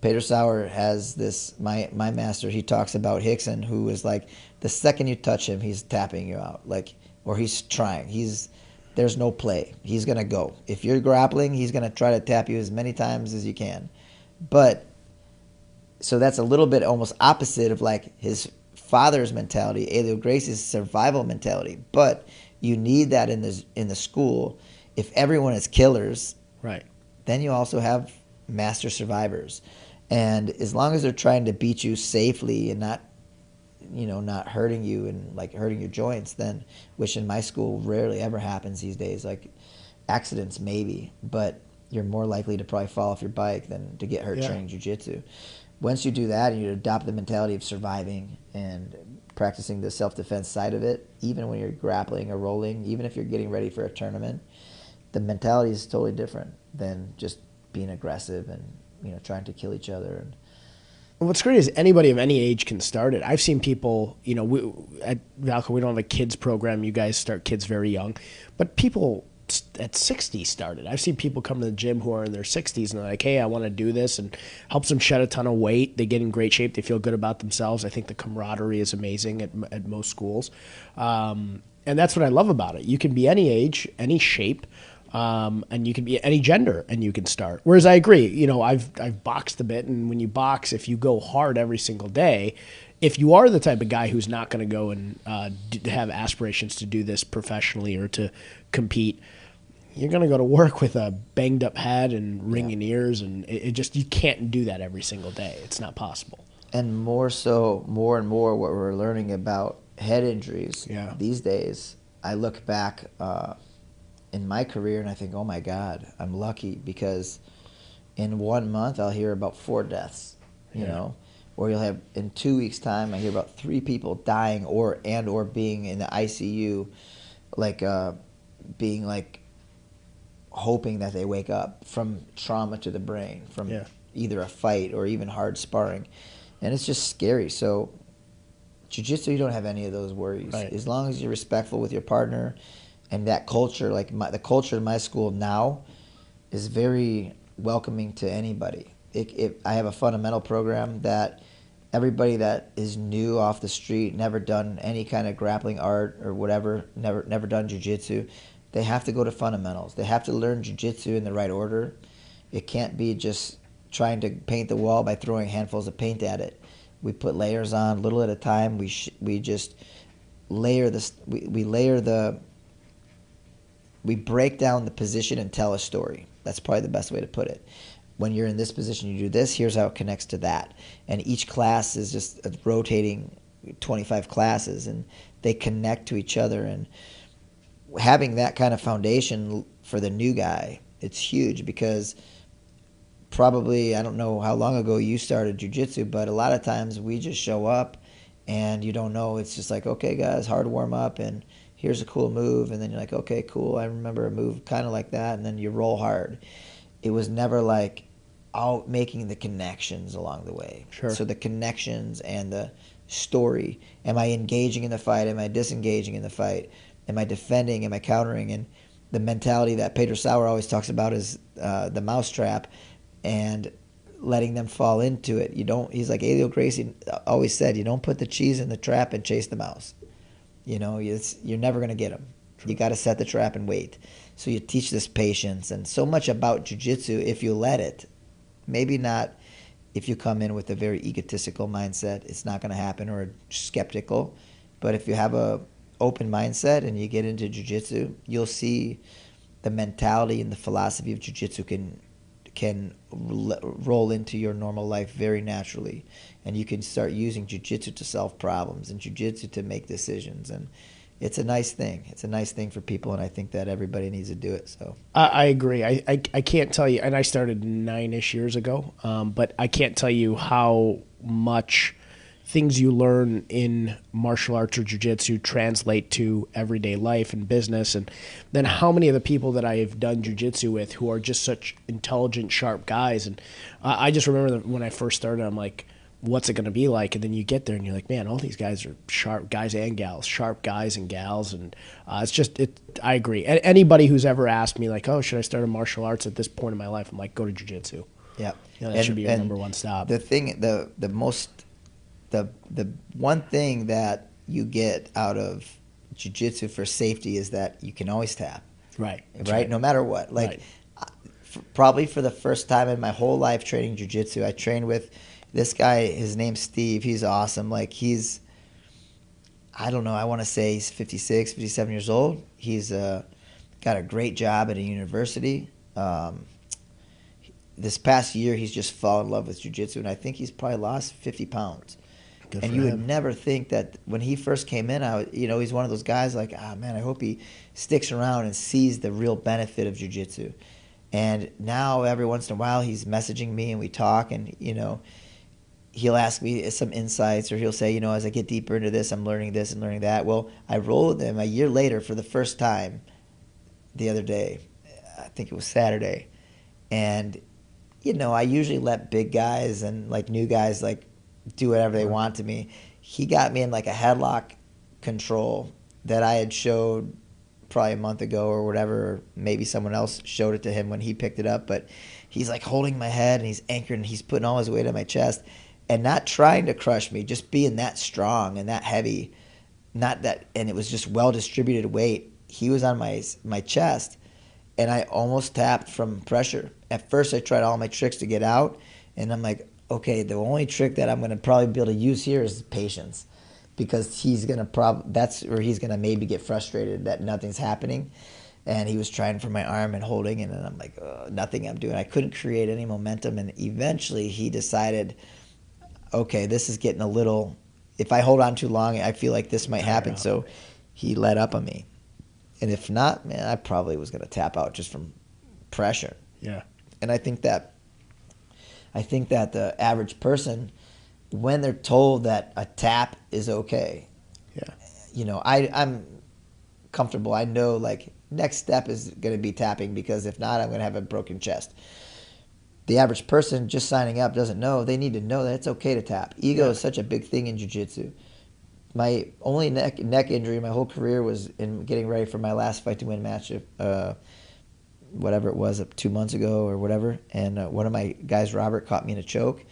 Peter Sauer has this, my master, he talks about Hickson, who is like, the second you touch him, he's tapping you out, or he's trying. There's no play. He's going to go. If you're grappling, he's going to try to tap you as many times as you can. But, so that's a little bit almost opposite of like his father's mentality, Elio Gracie's survival mentality. But you need that in the school. If everyone is killers, then you also have master survivors. And as long as they're trying to beat you safely and not hurting you and like hurting your joints, then, which in my school rarely ever happens these days, like accidents maybe, but you're more likely to probably fall off your bike than to get hurt training jiu-jitsu. Once you do that and you adopt the mentality of surviving and practicing the self-defense side of it, even when you're grappling or rolling, even if you're getting ready for a tournament, the mentality is totally different than just being aggressive and trying to kill each other. And what's great is anybody of any age can start it. I've seen people, at Valco, we don't have a kids program. You guys start kids very young. But people at 60 started. I've seen people come to the gym who are in their 60s and they're like, hey, I want to do this, and helps them shed a ton of weight. They get in great shape. They feel good about themselves. I think the camaraderie is amazing at most schools. And that's what I love about it. You can be any age, any shape, and you can be any gender and you can start. Whereas I agree, you know, I've boxed a bit, and when you box, if you go hard every single day, if you are the type of guy who's not going to go and have aspirations to do this professionally or to compete, you're going to go to work with a banged up head and ringing ears, and it just, you can't do that every single day. It's not possible. And more and more what we're learning about head injuries these days, I look back in my career and I think, oh my God, I'm lucky, because in 1 month I'll hear about 4 deaths, you know, or you'll have in 2 weeks' time I hear about 3 people dying or being in the ICU, like being like hoping that they wake up from trauma to the brain from either a fight or even hard sparring, and it's just scary. So jiu-jitsu, you don't have any of those worries. Right. As long as you're respectful with your partner, and that culture, like the culture in my school now is very welcoming to anybody. I have a fundamental program that everybody that is new off the street, never done any kind of grappling art or whatever, never done jiu-jitsu, they have to go to fundamentals. They have to learn jiu-jitsu in the right order. It can't be just trying to paint the wall by throwing handfuls of paint at it. We put layers on, little at a time. We just layer this. We break down the position and tell a story. That's probably the best way to put it. When you're in this position, you do this. Here's how it connects to that. And each class is just a rotating 25 classes, and they connect to each other. And having that kind of foundation for the new guy, it's huge, because probably, I don't know how long ago you started jiu-jitsu, but a lot of times we just show up and you don't know. It's just like, okay, guys, hard warm up, and here's a cool move, and then you're like, okay, cool, I remember a move kind of like that, and then you roll hard. It was never like making the connections along the way. Sure. So the connections and the story. Am I engaging in the fight? Am I disengaging in the fight? Am I defending? Am I countering? And the mentality that Peter Sauer always talks about is the mousetrap, and letting them fall into it. He's like Elio Gracie always said, you don't put the cheese in the trap and chase the mouse. You know, you're never going to get them. True. You got to set the trap and wait. So you teach this patience, and so much about jiu-jitsu, if you let it, maybe not if you come in with a very egotistical mindset, it's not going to happen, or skeptical. But if you have a open mindset and you get into jiu-jitsu, you'll see the mentality and the philosophy of jiu-jitsu can roll into your normal life very naturally, and you can start using jiu-jitsu to solve problems and jiu-jitsu to make decisions, and it's a nice thing. It's a nice thing for people, and I think that everybody needs to do it. So I agree. I can't tell you, and I started 9-ish years ago, but I can't tell you how much things you learn in martial arts or jiu-jitsu translate to everyday life and business, and then how many of the people that I have done jiu-jitsu with who are just such intelligent, sharp guys. And I just remember that when I first started, I'm like, what's it going to be like? And then you get there and you're like, man, all these guys are sharp guys and gals, sharp guys and gals. And it's just, I agree. Anybody who's ever asked me like, oh, should I start a martial arts at this point in my life? I'm like, go to jiu-jitsu. Yeah. You know, that should be your number one stop. The thing, the one thing that you get out of jiu-jitsu for safety is that you can always tap. Right. Right? No matter what. Like, probably for the first time in my whole life training jiu-jitsu, I trained with this guy. His name's Steve. He's awesome. Like, I don't know, I want to say he's 56, 57 years old. He's got a great job at a university. This past year, he's just fallen in love with jiu-jitsu, and I think he's probably lost 50 pounds. And you would never think that when he first came in, he's one of those guys like, man, I hope he sticks around and sees the real benefit of jiu-jitsu. And now every once in a while he's messaging me and we talk, and, he'll ask me some insights, or he'll say, as I get deeper into this, I'm learning this and learning that. Well, I rolled with him a year later for the first time the other day. I think it was Saturday. And, I usually let big guys and like new guys like do whatever they want to me. He got me in like a headlock control that I had showed probably a month ago or whatever, or maybe someone else showed it to him when he picked it up. But he's like holding my head and he's anchored and he's putting all his weight on my chest and not trying to crush me, just being that strong and that heavy. Not that, and it was just well distributed weight. He was on my chest, and I almost tapped from pressure. At first, I tried all my tricks to get out, and I'm like, okay, the only trick that I'm going to probably be able to use here is patience, because he's going to that's where he's going to maybe get frustrated that nothing's happening. And he was trying for my arm and holding, and I'm like, nothing I'm doing. I couldn't create any momentum, and eventually he decided, okay, this is getting a little. If I hold on too long, I feel like this might happen. So he let up on me. And if not, man, I probably was going to tap out just from pressure. Yeah. And I think that the average person, when they're told that a tap is okay, I'm comfortable. I know, like, next step is going to be tapping, because if not, I'm going to have a broken chest. The average person just signing up doesn't know. They need to know that it's okay to tap. Ego is such a big thing in jiu-jitsu. My only neck injury my whole career was in getting ready for my last fight to win match, whatever it was, 2 months ago or whatever. And one of my guys, Robert, caught me in a choke,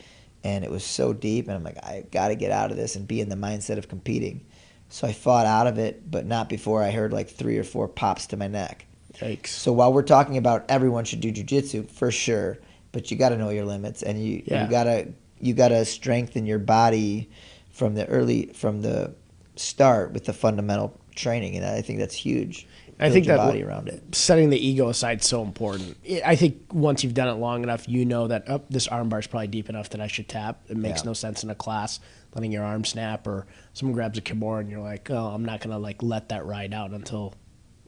and it was so deep. And I'm like, I got to get out of this and be in the mindset of competing. So I fought out of it, but not before I heard like 3 or 4 pops to my neck. Yikes. So while we're talking about everyone should do jiu-jitsu, for sure, but you got to know your limits, and you gotta strengthen your body from the start with the fundamental training, and I think that's huge. I think your that body around it. Setting the ego aside is so important. I think once you've done it long enough, you know that this arm bar is probably deep enough that I should tap. It makes no sense in a class letting your arm snap, or someone grabs a kimura and you're like, oh, I'm not gonna like let that ride out until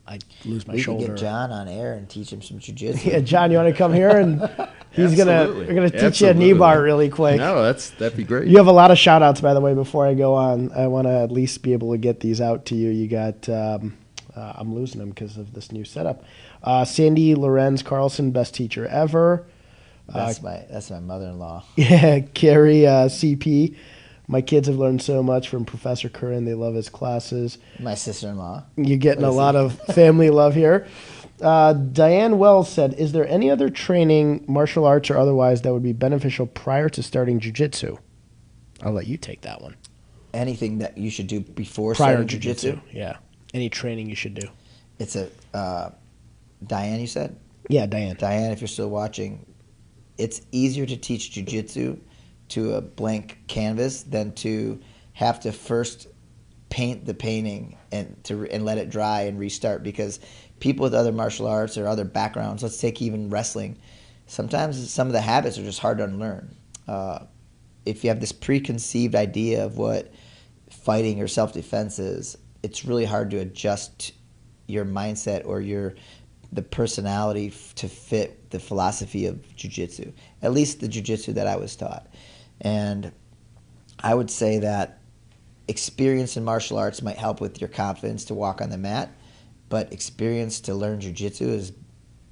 I lose my shoulder. We could get John on air and teach him some jiu-jitsu. Yeah, John, you want to come here and we're gonna teach you a knee bar really quick. No, that'd be great. You have a lot of shout outs, by the way. Before I go on, I want to at least be able to get these out to you. You got I'm losing them because of this new setup. Sandy Lorenz Carlson, best teacher ever. That's my mother-in-law. Yeah, Carrie CP. My kids have learned so much from Professor Curran. They love his classes. My sister-in-law. You're getting a lot of family love here. Diane Wells said, is there any other training, martial arts or otherwise, that would be beneficial prior to starting jiu-jitsu? I'll let you take that one. Anything that you should do before prior starting to jiu-jitsu? Yeah. Any training you should do. It's Diane, you said? Yeah, Diane. Diane, if you're still watching, it's easier to teach jiu-jitsu to a blank canvas than to have to first paint the painting and let it dry and restart, because people with other martial arts or other backgrounds, let's take even wrestling, sometimes some of the habits are just hard to unlearn. If you have this preconceived idea of what fighting or self-defense is, it's really hard to adjust your mindset or the personality to fit the philosophy of jiu-jitsu, at least the jiu-jitsu that I was taught. And I would say that experience in martial arts might help with your confidence to walk on the mat, but experience to learn jiu-jitsu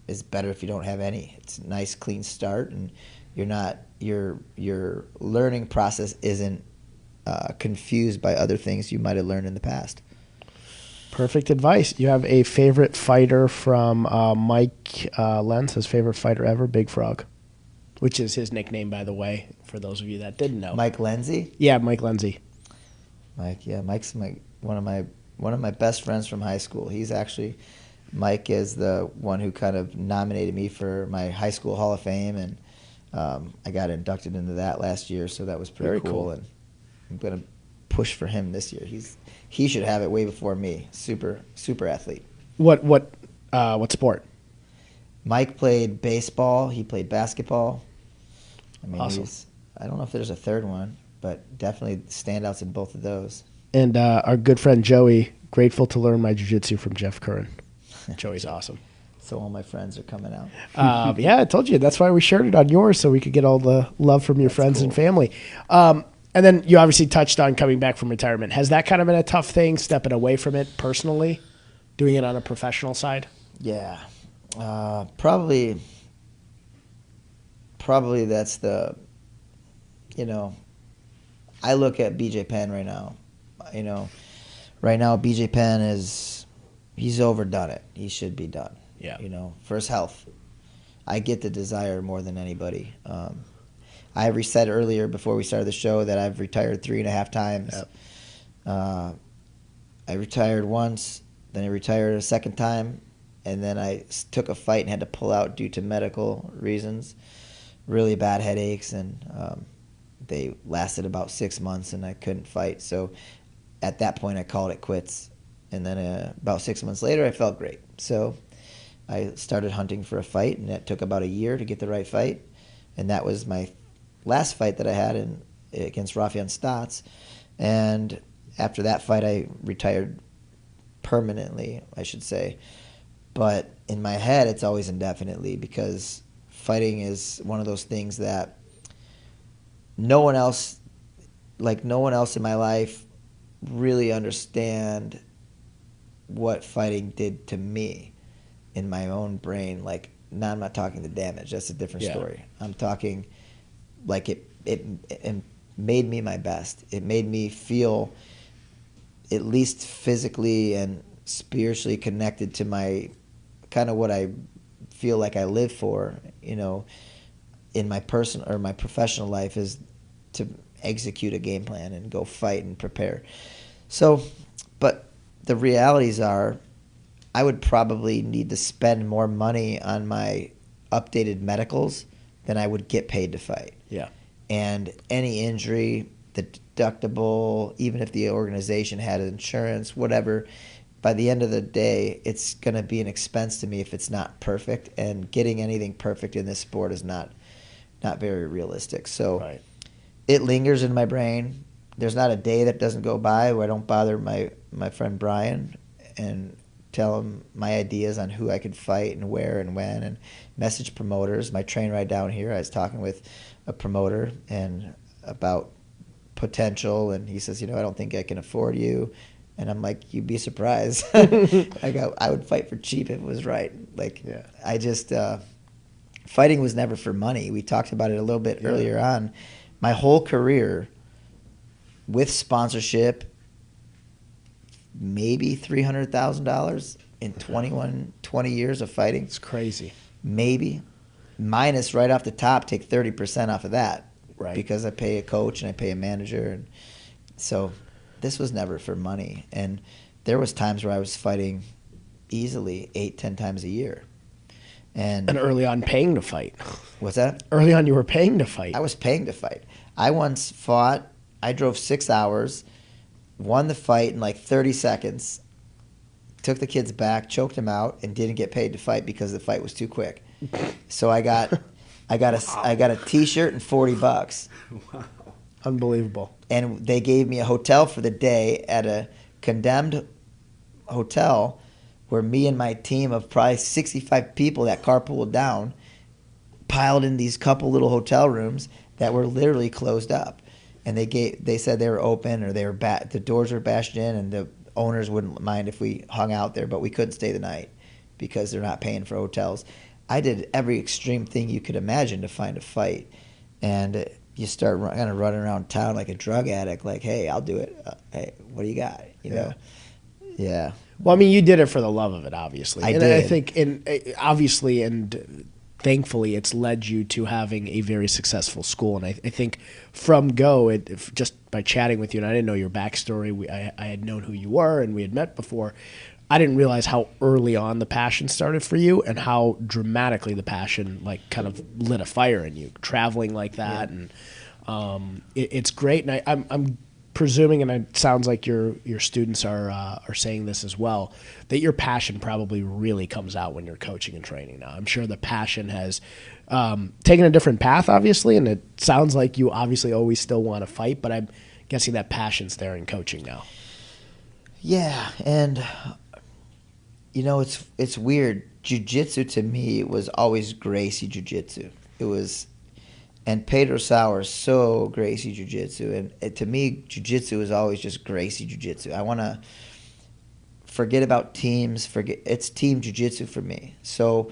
is better if you don't have any. It's a nice, clean start, and your learning process isn't confused by other things you might have learned in the past. Perfect advice. You have a favorite fighter from Mike Lenz, his favorite fighter ever, Big Frog, which is his nickname, by the way, for those of you that didn't know. Mike Lindsay? Yeah, Mike Lindsay. Mike's one of my best friends from high school. Mike is the one who kind of nominated me for my high school Hall of Fame, and I got inducted into that last year, so that was pretty cool. And I'm gonna push for him this year. He should have it way before me. Super athlete. What sport? Mike played baseball. He played basketball. I mean, awesome. I don't know if there's a third one, but definitely standouts in both of those. And our good friend Joey, grateful to learn my jiu-jitsu from Jeff Curran. Joey's awesome. So all my friends are coming out. Yeah, I told you. That's why we shared it on yours, so we could get all the love from your friends and family. And then you obviously touched on coming back from retirement. Has that kind of been a tough thing, stepping away from it personally, doing it on a professional side? Yeah. Probably that's the, I look at BJ Penn right now. Right now BJ Penn is he's overdone it. He should be done. Yeah. For his health. I get the desire more than anybody. I said earlier before we started the show that I've retired 3.5 times. Yep. I retired once, then I retired a second time, and then I took a fight and had to pull out due to medical reasons. Really bad headaches, and they lasted about 6 months, and I couldn't fight. So at that point, I called it quits. And then about 6 months later, I felt great. So I started hunting for a fight, and it took about a year to get the right fight. And that was my last fight that I had against Rafian Stotts. And after that fight, I retired permanently, I should say. But in my head, it's always indefinitely, because fighting is one of those things that no one else in my life really understand what fighting did to me in my own brain. Like, now I'm not talking the damage. That's a different story. I'm talking like it made me my best. It made me feel at least physically and spiritually connected to my kind of what I feel like I live for, in my personal or my professional life, is to execute a game plan and go fight and prepare. So, but the realities are, I would probably need to spend more money on my updated medicals than I would get paid to fight. Yeah. And any injury, the deductible, even if the organization had insurance, whatever, by the end of the day, it's going to be an expense to me if it's not perfect. And getting anything perfect in this sport is not very realistic. So It lingers in my brain. There's not a day that doesn't go by where I don't bother my friend Brian and tell him my ideas on who I could fight and where and when, and message promoters. My train ride down here, I was talking with a promoter and about potential, and he says, I don't think I can afford you. And I'm like, you'd be surprised. I would fight for cheap if it was right. I just, fighting was never for money. We talked about it a little bit earlier on. My whole career, with sponsorship, maybe $300,000 in 20 years of fighting. It's crazy. Maybe. Minus right off the top, take 30% off of that. Right. Because I pay a coach and I pay a manager. And so this was never for money. And there was times where I was fighting easily 8-10 times a year. And early on, paying to fight. What's that? Early on, you were paying to fight. I was paying to fight. I once fought. I drove 6 hours, won the fight in like 30 seconds, took the kids back, choked them out, and didn't get paid to fight because the fight was too quick. So I got a T-shirt and $40. Wow. Unbelievable. And they gave me a hotel for the day at a condemned hotel where me and my team of probably 65 people that carpooled down piled in these couple little hotel rooms that were literally closed up. And they said they were open, or the doors were bashed in, and the owners wouldn't mind if we hung out there, but we couldn't stay the night because they're not paying for hotels. I did every extreme thing you could imagine to find a fight. And you start kind of running around town like a drug addict, like, hey, I'll do it. Hey, what do you got? You know? Yeah. Well, I mean, you did it for the love of it, obviously. I did. I think, obviously, and thankfully, it's led you to having a very successful school. And I think from go, just by chatting with you, and I didn't know your backstory. I had known who you were, and we had met before. I didn't realize how early on the passion started for you, and how dramatically the passion kind of lit a fire in you, traveling like that. Yeah. And it's great. And I'm presuming, and it sounds like your students are saying this as well, that your passion probably really comes out when you're coaching and training now. I'm sure the passion has taken a different path, obviously, and it sounds like you obviously always still want to fight, but I'm guessing that passion's there in coaching now. Yeah, and it's weird. Jiu-jitsu to me was always Gracie Jiu-jitsu. It was, and Pedro Sauer is so Gracie Jiu-jitsu, and to me, Jiu-jitsu is always just Gracie Jiu-jitsu. I want to forget about teams. It's team Jiu-jitsu for me. So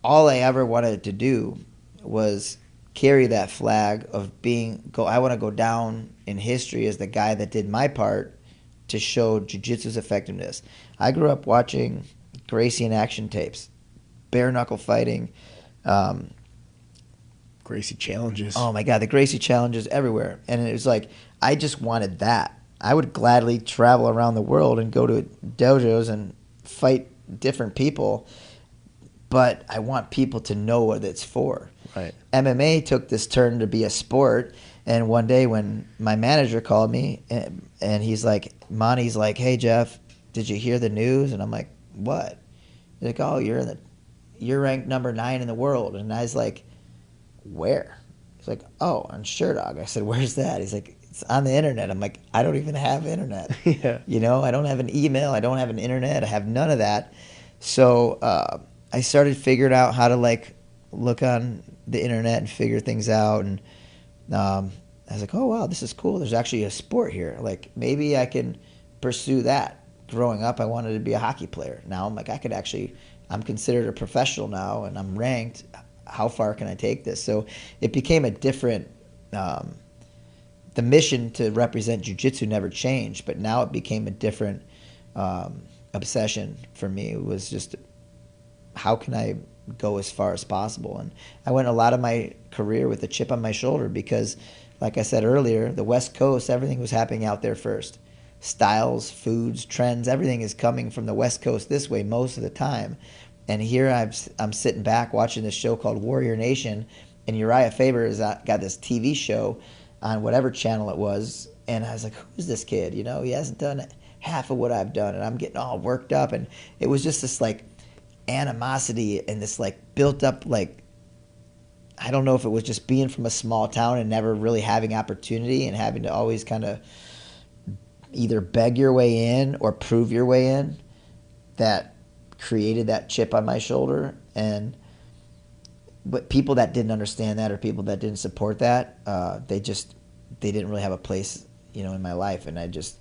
all I ever wanted to do was carry that flag of I want to go down in history as the guy that did my part to show jiu-jitsu's effectiveness. I grew up watching Gracie in action tapes, bare knuckle fighting. Gracie challenges. Oh my God, the Gracie challenges everywhere. And it was like, I just wanted that. I would gladly travel around the world and go to dojos and fight different people, but I want people to know what it's for. Right. MMA took this turn to be a sport, and one day when my manager called me, and he's like, Monty's like, hey, Jeff, did you hear the news? And I'm like, what? He's like, oh, you're ranked number 9 in the world. And I was like, where? He's like, oh, on SureDog. I said, where's that? He's like, it's on the internet. I'm like, I don't even have internet. Yeah. You know, I don't have an email. I don't have an internet. I have none of that. So I started figuring out how to like look on the internet and figure things out. And I was like, oh, wow, this is cool. There's actually a sport here. Like maybe I can pursue that. Growing up, I wanted to be a hockey player. Now I'm like, I'm considered a professional now and I'm ranked. How far can I take this? So it became a different, the mission to represent jiu-jitsu never changed, but now it became a different obsession for me. It was just, how can I go as far as possible? And I went a lot of my career with a chip on my shoulder because, like I said earlier, the West Coast, everything was happening out there first. Styles, foods, trends, everything is coming from the West Coast this way most of the time. And here I'm sitting back watching this show called Warrior Nation, and Uriah Faber has got this TV show on whatever channel it was, and I was like, who's this kid? You know, he hasn't done half of what I've done, and I'm getting all worked up, and it was just this like animosity and this like built up like, I don't know if it was just being from a small town and never really having opportunity and having to always kind of either beg your way in or prove your way in that created that chip on my shoulder. But people that didn't understand that or people that didn't support that, they didn't really have a place, you know, in my life, and I just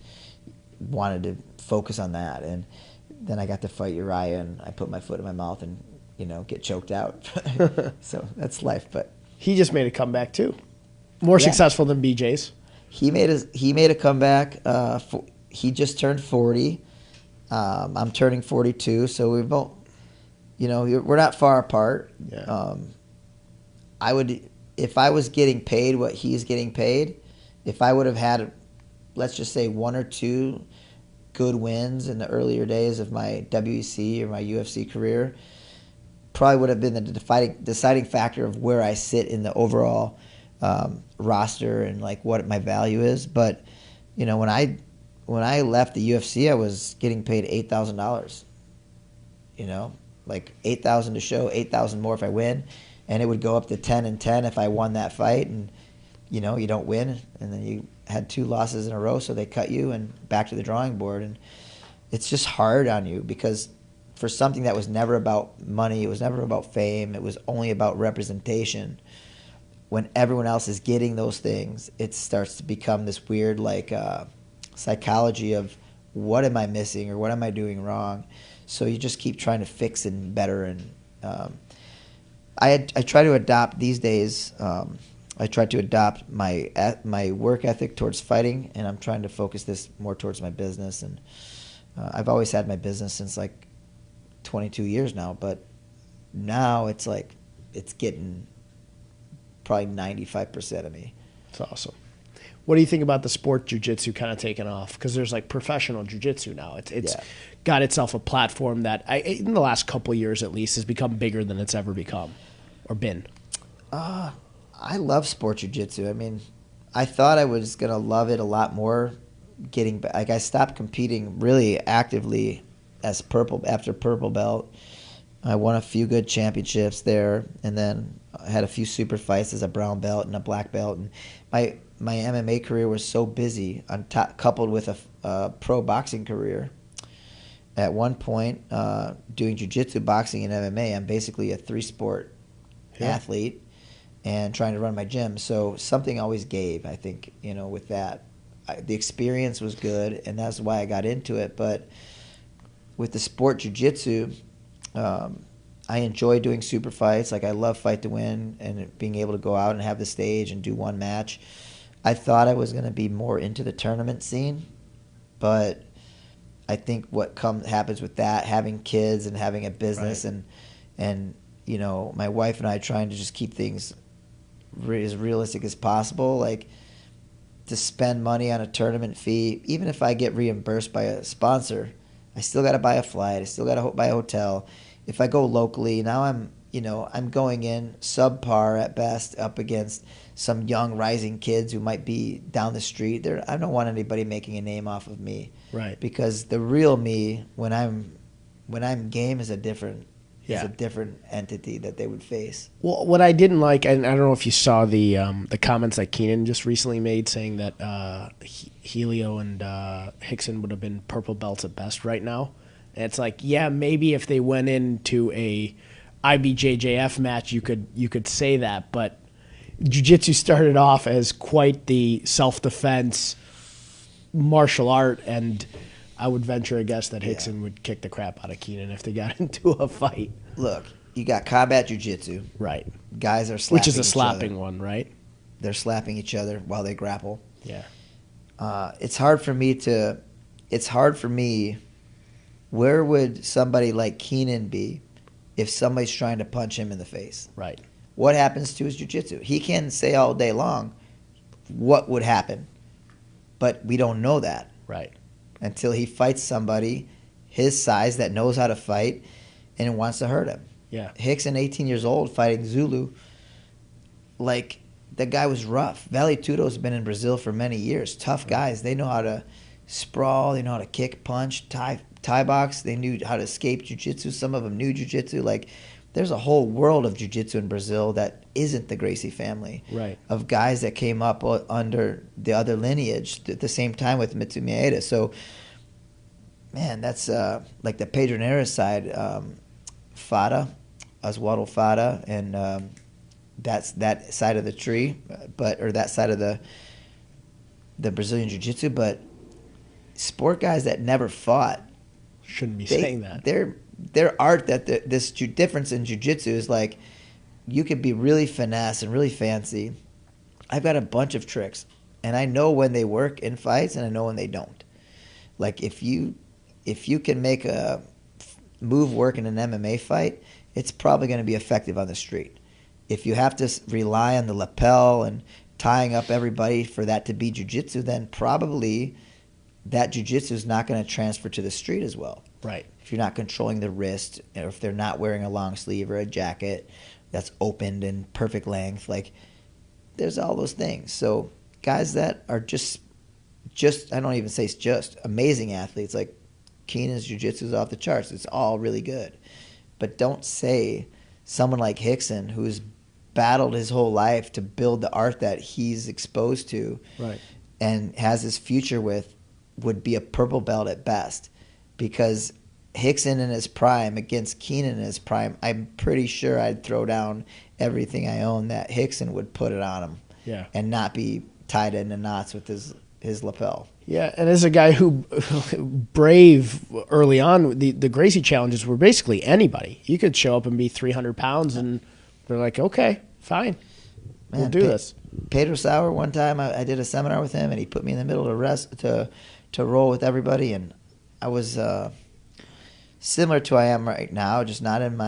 wanted to focus on that. And then I got to fight Uriah, and I put my foot in my mouth and, you know, get choked out. So that's life. But he just made a comeback too, more successful than BJ's. He made a comeback. He just turned 40. I'm turning 42, so we both, you know, we're not far apart. Yeah. If I was getting paid what he's getting paid, if I would have had, let's just say 1 or 2 good wins in the earlier days of my WEC or my UFC career, probably would have been the deciding factor of where I sit in the overall roster and like what my value is. But, you know, when I left the UFC, I was getting paid $8,000. You know, like $8,000 to show, $8,000 more if I win, and it would go up to 10 and 10 if I won that fight. And you know, you don't win, and then you had 2 losses in a row, so they cut you and back to the drawing board. And it's just hard on you because for something that was never about money, it was never about fame, it was only about representation. When everyone else is getting those things, it starts to become this weird like psychology of what am I missing or what am I doing wrong. So you just keep trying to fix and better. And I try to adopt these days. I try to adopt my work ethic towards fighting, and I'm trying to focus this more towards my business. And I've always had my business since like 22 years now, but now it's like it's getting probably 95% of me. That's awesome. What do you think about the sport jiu-jitsu kind of taking off? Because there's like professional jiu-jitsu now. It's got itself a platform that in the last couple of years at least has become bigger than it's ever become or been. I love sport jiu-jitsu. I mean, I thought I was going to love it a lot more I stopped competing really actively after purple belt. I won a few good championships there, and then I had a few super fights as a brown belt and a black belt. And my MMA career was so busy, coupled with a pro boxing career. At one point, doing jiu-jitsu, boxing, and MMA, I'm basically a 3-sport athlete and trying to run my gym. So something always gave, I think, you know, with that. The experience was good, and that's why I got into it. But with the sport jiu-jitsu, I enjoy doing super fights. Like, I love Fight to Win and being able to go out and have the stage and do one match. I thought I was going to be more into the tournament scene, But I think what happens with that, having kids and having a business, Right. and you know, my wife and I trying to just keep things as realistic as possible, like to spend money on a tournament fee, even if I get reimbursed by a sponsor, I still got to buy a flight. I still got to buy a hotel. If I go locally, now I'm going in subpar at best up against some young rising kids who might be down the street. I don't want anybody making a name off of me. Right. Because the real me, when I'm game, is a different entity that they would face. Well, what I didn't like, and I don't know if you saw the comments that Keenan just recently made, saying that Helio and Hickson would have been purple belts at best right now. And it's like, yeah, maybe if they went into a IBJJF match, you could say that, but jiu-jitsu started off as quite the self-defense martial art, and I would venture a guess that Hickson would kick the crap out of Keenan if they got into a fight. Look, you got combat jiu-jitsu. Right. Guys are slapping which is a each slapping other. one, right? They're slapping each other while they grapple. Yeah. It's hard for me. Where would somebody like Keenan be if somebody's trying to punch him in the face? Right. What happens to his jiu-jitsu? He can say all day long what would happen, but we don't know that. Right. Until he fights somebody his size that knows how to fight and wants to hurt him. Yeah. Hickson, 18 years old, fighting Zulu, like, the guy was rough. Vale Tudo's been in Brazil for many years. Tough guys. They know how to sprawl. They know how to kick, punch, tie box. They knew how to escape jiu-jitsu. Some of them knew jiu-jitsu. Like, there's a whole world of jiu-jitsu in Brazil that isn't the Gracie family. Right. Of guys that came up under the other lineage at the same time with Mitsumi Maeda. So, man, that's like the Pedro Neres side. Fada, Oswaldo Fada, and that's that side of the tree, or that side of the Brazilian jiu-jitsu. But sport guys that never fought shouldn't be saying that. Their art this difference in jiu-jitsu is like, you could be really finesse and really fancy. I've got a bunch of tricks, and I know when they work in fights, and I know when they don't. Like, if you can make a move work in an MMA fight, it's probably going to be effective on the street. If you have to rely on the lapel and tying up everybody for that to be jiu-jitsu, then probably that jiu-jitsu is not going to transfer to the street as well. Right. If you're not controlling the wrist, or if they're not wearing a long sleeve or a jacket that's opened in perfect length, like, there's all those things. So guys that are just I don't even say it's just amazing athletes, like Keenan's jiu-jitsu is off the charts. It's all really good. But don't say someone like Hickson, who's battled his whole life to build the art that he's exposed to, right, and has his future with, would be a purple belt at best. Because Hickson in his prime against Keenan in his prime, I'm pretty sure I'd throw down everything I own that Hickson would put it on him. Yeah. And not be tied into knots with his lapel. Yeah, and as a guy who brave early on, the Gracie challenges were basically anybody. You could show up and be 300 pounds, and they're like, okay, fine, we'll do this. Pedro Sauer, one time I did a seminar with him, and he put me in the middle to roll with everybody, and I was similar to I am right now, just not in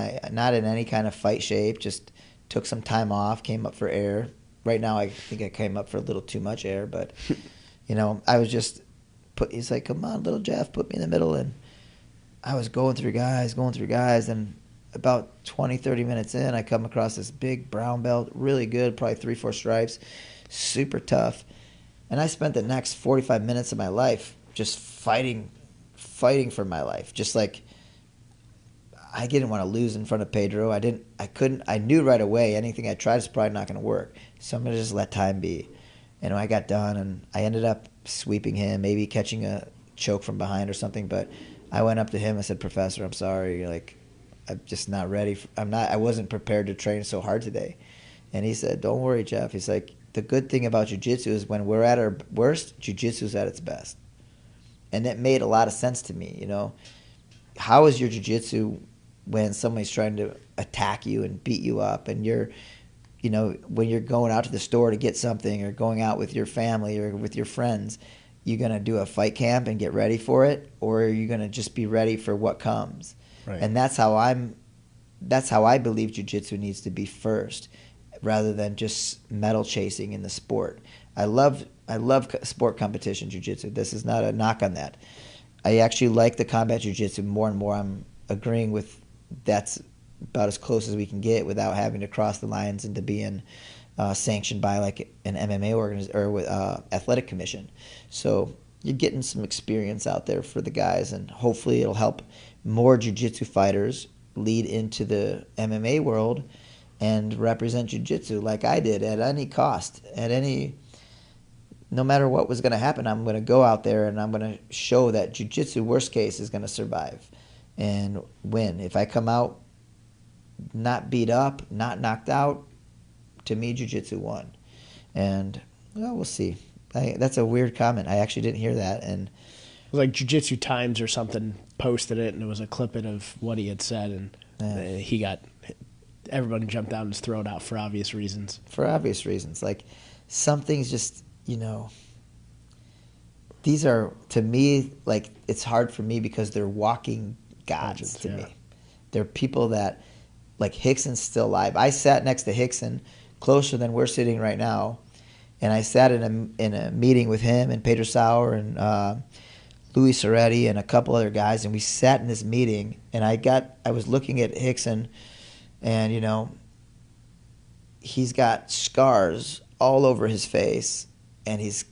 any kind of fight shape. Just took some time off, came up for air. Right now, I think I came up for a little too much air, but I was just he's like, come on, little Jeff, put me in the middle, and I was going through guys, and about 20, 30 minutes in, I come across this big brown belt, really good, probably 3-4 stripes, super tough, and I spent the next 45 minutes of my life just fighting for my life, just like, I didn't want to lose in front of Pedro. I knew right away anything I tried is probably not going to work. So I'm going to just let time be. And I got done, and I ended up sweeping him, maybe catching a choke from behind or something. But I went up to him and said, "Professor, I'm sorry. Like, I'm just not ready. I wasn't prepared to train so hard today." And he said, "Don't worry, Jeff." He's like, "The good thing about jiu-jitsu is when we're at our worst, jiu-jitsu's at its best." And that made a lot of sense to me, How is your jiu-jitsu when somebody's trying to attack you and beat you up, and you're, when you're going out to the store to get something, or going out with your family or with your friends, you going to do a fight camp and get ready for it, or are you going to just be ready for what comes? Right. And that's how I believe jiu-jitsu needs to be first, rather than just medal chasing in the sport. I love sport competition jiu-jitsu. This is not a knock on that. I actually like the combat jiu-jitsu more and more. I'm agreeing with that's about as close as we can get without having to cross the lines into being sanctioned by like an MMA athletic commission. So you're getting some experience out there for the guys, and hopefully it'll help more jiu-jitsu fighters lead into the MMA world and represent jiu-jitsu like I did at any cost, no matter what was going to happen. I'm going to go out there and I'm going to show that jiu-jitsu, worst case, is going to survive and win. If I come out not beat up, not knocked out, to me, jiu-jitsu won. And well, we'll see. That's a weird comment. I actually didn't hear that. And it was like Jiu-Jitsu Times or something posted it, and it was a clip of what he had said, and he got everybody jumped down his throat out for obvious reasons. For obvious reasons, like something's just these are, to me, like, it's hard for me because they're walking gods to me. They're people that, like, Hickson's still alive. I sat next to Hickson, closer than we're sitting right now, and I sat in a meeting with him and Pedro Sauer and Louis Soretti and a couple other guys, and we sat in this meeting, and I was looking at Hickson, and he's got scars all over his face, and he's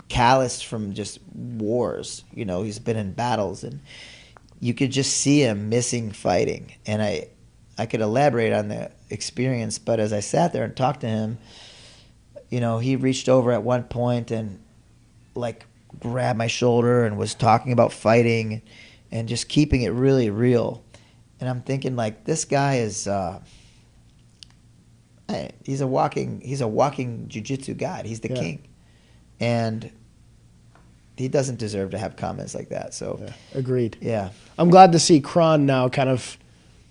calloused from just wars. He's been in battles, and you could just see him missing fighting. And I could elaborate on the experience, but as I sat there and talked to him, he reached over at one point and like grabbed my shoulder and was talking about fighting and just keeping it really real. And I'm thinking, like, this guy is he's a walking jiu-jitsu god. He's the king. And he doesn't deserve to have comments like that. So agreed. Yeah. I'm glad to see Curran now kind of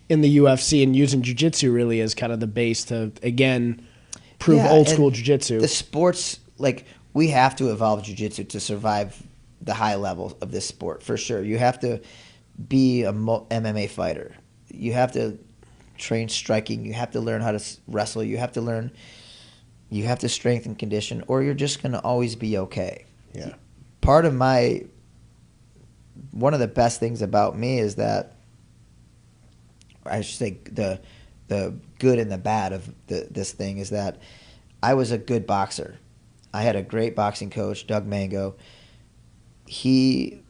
in the UFC and using jiu-jitsu really as kind of the base to, again, prove old school jiu-jitsu. The sports, like, we have to evolve jiu-jitsu to survive the high level of this sport, for sure. You have to be a MMA fighter. You have to train striking. You have to learn how to wrestle. You have to strength and condition, or you're just going to always be okay. Yeah. Part of one of the best things about me is that, I should say the good and the bad of this thing is that I was a good boxer. I had a great boxing coach, Doug Mango. He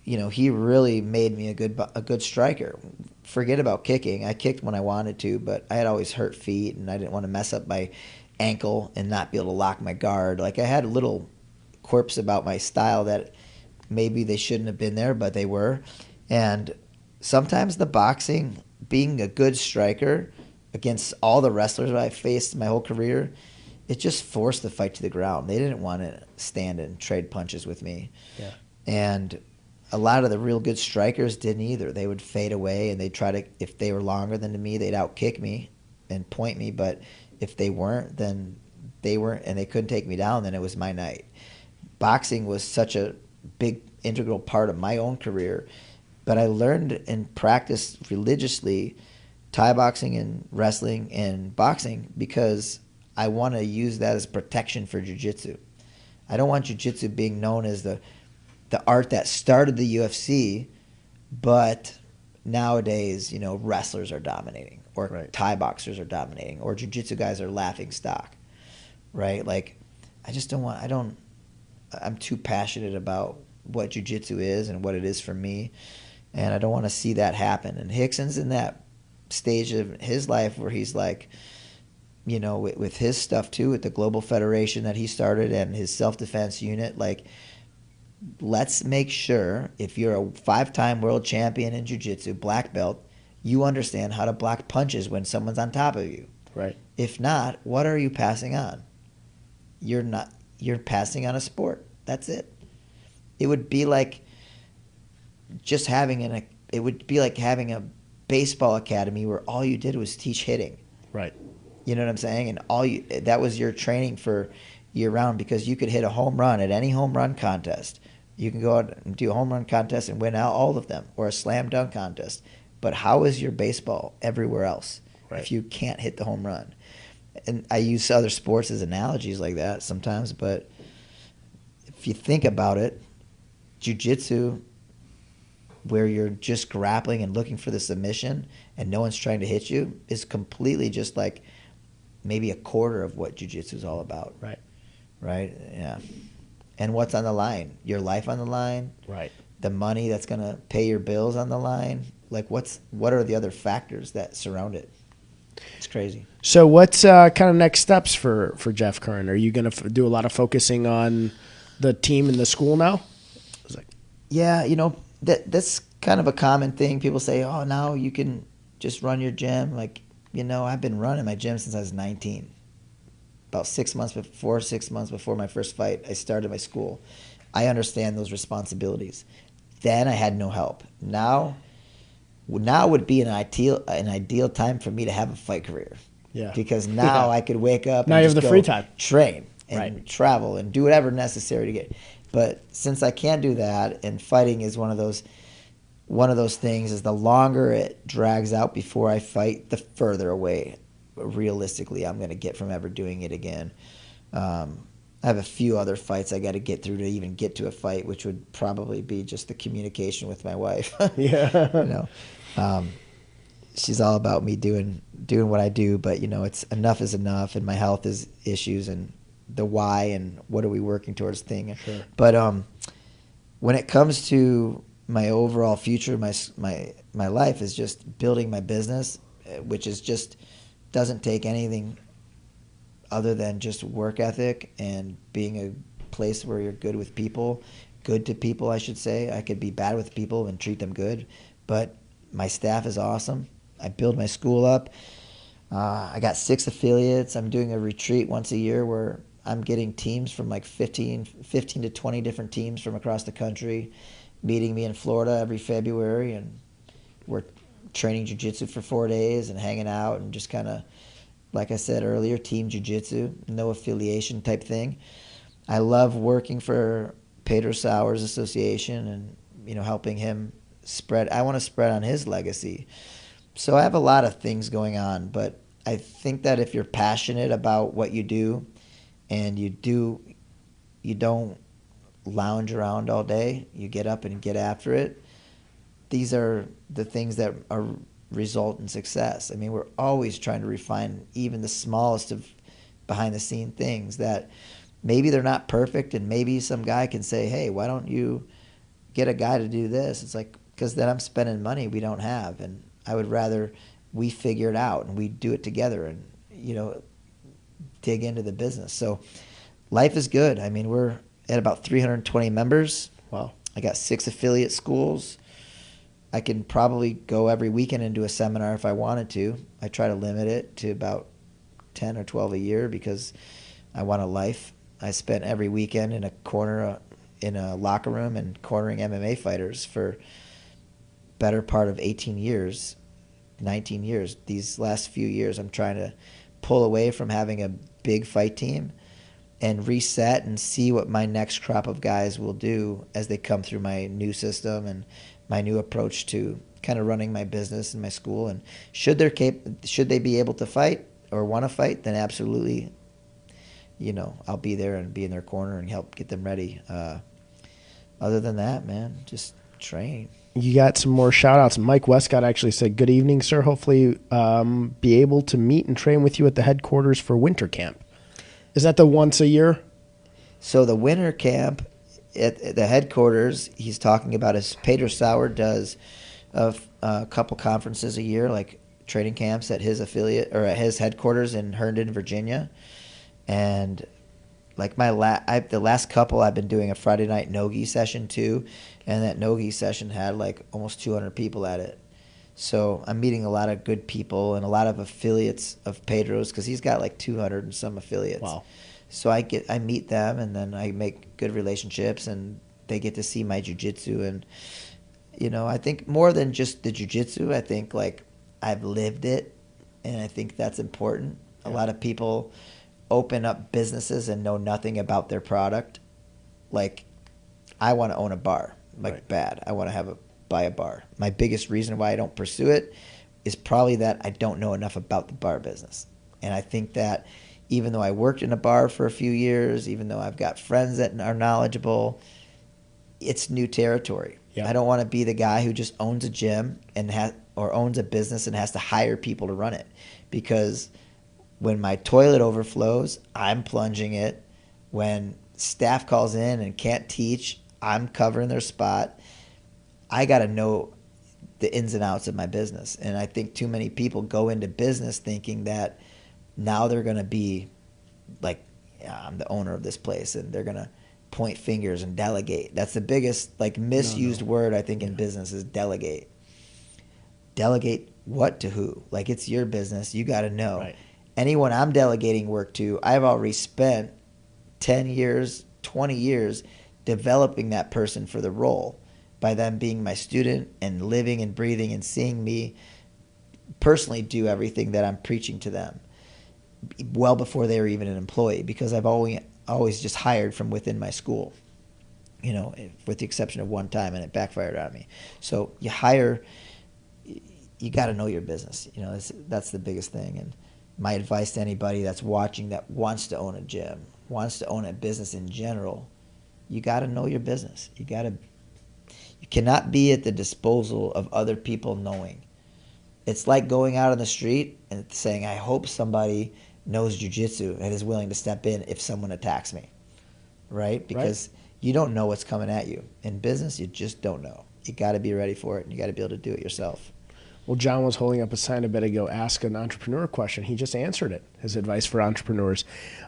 really made me a good striker. Forget about kicking. I kicked when I wanted to, but I had always hurt feet, and I didn't want to mess up my ankle and not be able to lock my guard. Like, I had little quirks about my style that maybe they shouldn't have been there, but they were. And sometimes the boxing, being a good striker against all the wrestlers I faced my whole career, it just forced the fight to the ground. They didn't want to stand and trade punches with me. Yeah. And a lot of the real good strikers didn't either. They would fade away, and they'd try to, if they were longer than me, they'd outkick me and point me. But if they weren't, then they weren't, and they couldn't take me down, then it was my night. Boxing was such a big integral part of my own career, but I learned and practiced religiously Thai boxing and wrestling and boxing because I want to use that as protection for jiu-jitsu. I don't want jiu-jitsu being known as the art that started the UFC, but nowadays, wrestlers are dominating, or Thai boxers are dominating, or jiu-jitsu guys are laughing stock, right? Like, I'm too passionate about what jiu-jitsu is and what it is for me, and I don't want to see that happen. And Hickson's in that stage of his life where he's like, with his stuff too, with the Global Federation that he started and his self-defense unit, like, let's make sure if you're a 5-time world champion in jiu-jitsu, black belt, you understand how to block punches when someone's on top of you. Right. If not, what are you passing on? You're passing on a sport. That's it. It would be like just having having a baseball academy where all you did was teach hitting. Right. You know what I'm saying? And that was your training for year round, because you could hit a home run at any home run contest. You can go out and do a home run contest and win out all of them, or a slam dunk contest. But how is your baseball everywhere else if you can't hit the home run? And I use other sports as analogies like that sometimes, but if you think about it, jiu-jitsu, where you're just grappling and looking for the submission and no one's trying to hit you, is completely just like maybe a quarter of what jiu-jitsu is all about. Right? Yeah. And what's on the line? Your life on the line? Right. The money that's going to pay your bills on the line? Like, what are the other factors that surround it? It's crazy. So what's kind of next steps for Jeff Curran? Are you going to do a lot of focusing on the team and the school now? Yeah, that's kind of a common thing. People say, oh, now you can just run your gym. Like, I've been running my gym since I was 19. About 6 months before my first fight, I started my school. I understand those responsibilities. Then I had no help. Now would be an ideal time for me to have a fight career. Yeah. Because now I could wake up now and you have just the free time. Train and travel and do whatever necessary to get. But since I can't do that, and fighting is one of those things, is the longer it drags out before I fight, the further away realistically I'm going to get from ever doing it again. I have a few other fights I got to get through to even get to a fight, which would probably be just the communication with my wife. Yeah. She's all about me doing what I do, but it's enough is enough, and my health is issues, and the why and what are we working towards thing. Sure. But when it comes to my overall future, my life is just building my business, which is just doesn't take anything other than just work ethic and being a place where you're good with people, good to people, I should say. I could be bad with people and treat them good, but my staff is awesome. I build my school up. I got 6 affiliates. I'm doing a retreat once a year where I'm getting teams from like 15 to 20 different teams from across the country meeting me in Florida every February, and we're training jiu-jitsu for 4 days and hanging out and just kind of, like I said earlier, team jiu-jitsu, no affiliation type thing. I love working for Pedro Sauer's association and, helping him spread. I want to spread on his legacy. So I have a lot of things going on, but I think that if you're passionate about what you do and you don't lounge around all day, you get up and get after it, these are the things that are result in success. I mean, we're always trying to refine even the smallest of behind-the-scene things that maybe they're not perfect, and maybe some guy can say, hey, why don't you get a guy to do this? It's like, because then I'm spending money we don't have, and I would rather we figure it out and we do it together and, dig into the business. So life is good. I mean, we're at about 320 members. Wow. I got 6 affiliate schools. I can probably go every weekend and do a seminar if I wanted to. I try to limit it to about 10 or 12 a year because I want a life. I spent every weekend in a corner in a locker room and cornering MMA fighters for better part of 18 years, 19 years. These last few years I'm trying to pull away from having a big fight team and reset and see what my next crop of guys will do as they come through my new system and my new approach to kind of running my business and my school. And should they be able to fight or want to fight, then absolutely, I'll be there and be in their corner and help get them ready. Other than that, man, just train. You got some more shout-outs. Mike Westcott actually said, good evening, sir. Hopefully be able to meet and train with you at the headquarters for winter camp. Is that the once a year? So the winter camp at the headquarters he's talking about is Pedro Sauer does a couple conferences a year, like training camps at his affiliate or at his headquarters in Herndon, Virginia. And like the last couple, I've been doing a Friday night no-gi session too, and that no-gi session had like almost 200 people at it. So I'm meeting a lot of good people and a lot of affiliates of Pedro's because he's got like 200 and some affiliates. Wow. So I meet them and then I make good relationships and they get to see my jiu-jitsu. And, I think more than just the jiu-jitsu, I think like I've lived it, and I think that's important. Yeah. A lot of people open up businesses and know nothing about their product. Like, I want to own a bar. Like, right. Bad. I want to buy a bar. My biggest reason why I don't pursue it is probably that I don't know enough about the bar business. And I think that even though I worked in a bar for a few years, even though I've got friends that are knowledgeable, it's new territory. Yeah. I don't want to be the guy who just owns a gym or owns a business and has to hire people to run it. Because when my toilet overflows, I'm plunging it. When staff calls in and can't teach, I'm covering their spot. I got to know the ins and outs of my business. And I think too many people go into business thinking that now they're going to be like, yeah, I'm the owner of this place, and they're going to point fingers and delegate. That's the biggest misused word I think in business is delegate. Delegate what to who? Like, it's your business. You got to know. Right. Anyone I'm delegating work to, I've already spent 10 years, 20 years developing that person for the role by them being my student and living and breathing and seeing me personally do everything that I'm preaching to them well before they were even an employee, because I've always just hired from within my school, with the exception of one time, and it backfired on me. So you hire, you got to know your business. That's the biggest thing. And my advice to anybody that's watching that wants to own a gym, wants to own a business in general, you got to know your business. You cannot be at the disposal of other people knowing. It's like going out on the street and saying, I hope somebody knows jiu-jitsu and is willing to step in if someone attacks me, right? Because you don't know what's coming at you. In business, you just don't know. You got to be ready for it, and you got to be able to do it yourself. Well, John was holding up a sign a bit ago, ask an entrepreneur question. He just answered it, his advice for entrepreneurs.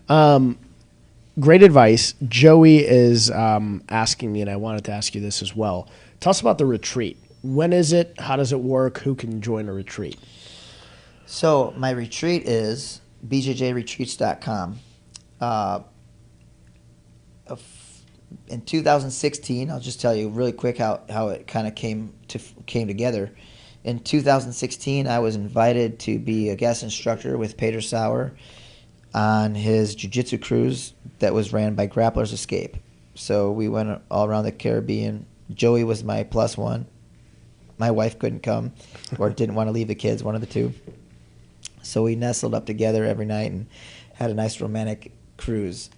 Great advice. Joey is asking me, and I wanted to ask you this as well. Tell us about the retreat. When is it? How does it work? Who can join a retreat? So my retreat is bjjretreats.com. In 2016, I'll just tell you really quick how it kind of came together. In 2016, I was invited to be a guest instructor with Peter Sauer on his jiu-jitsu cruise that was ran by Grapplers Escape. So we went all around the Caribbean. Joey was my plus one. My wife couldn't come or didn't want to leave the kids, one of the two. So we nestled up together every night and had a nice romantic cruise.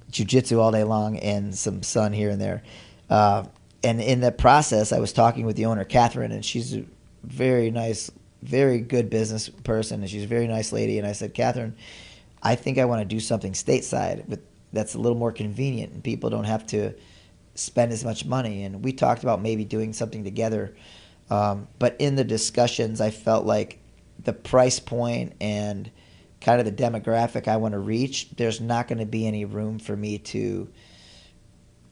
Jiu-jitsu all day long and some sun here and there. And in that process, I was talking with the owner, Catherine, and she's a very nice, very good business person, and she's a very nice lady. And I said, Catherine, I think I want to do something stateside that's a little more convenient and people don't have to spend as much money. And we talked about maybe doing something together. But in the discussions, I felt like the price point and kind of the demographic I want to reach, there's not going to be any room for me to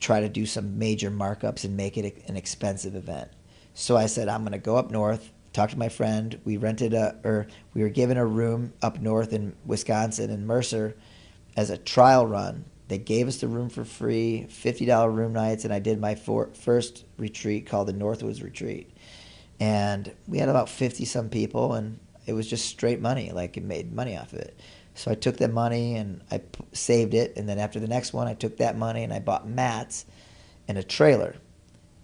try to do some major markups and make it an expensive event. So I said, I'm going to go up north, talk to my friend. We were given a room up north in Wisconsin in Mercer as a trial run. They gave us the room for free, $50 room nights, and I did my first retreat called the Northwoods Retreat. And we had about 50-some people, and it was just straight money, like it made money off of it. So I took that money and I saved it, and then after the next one, I took that money and I bought mats and a trailer.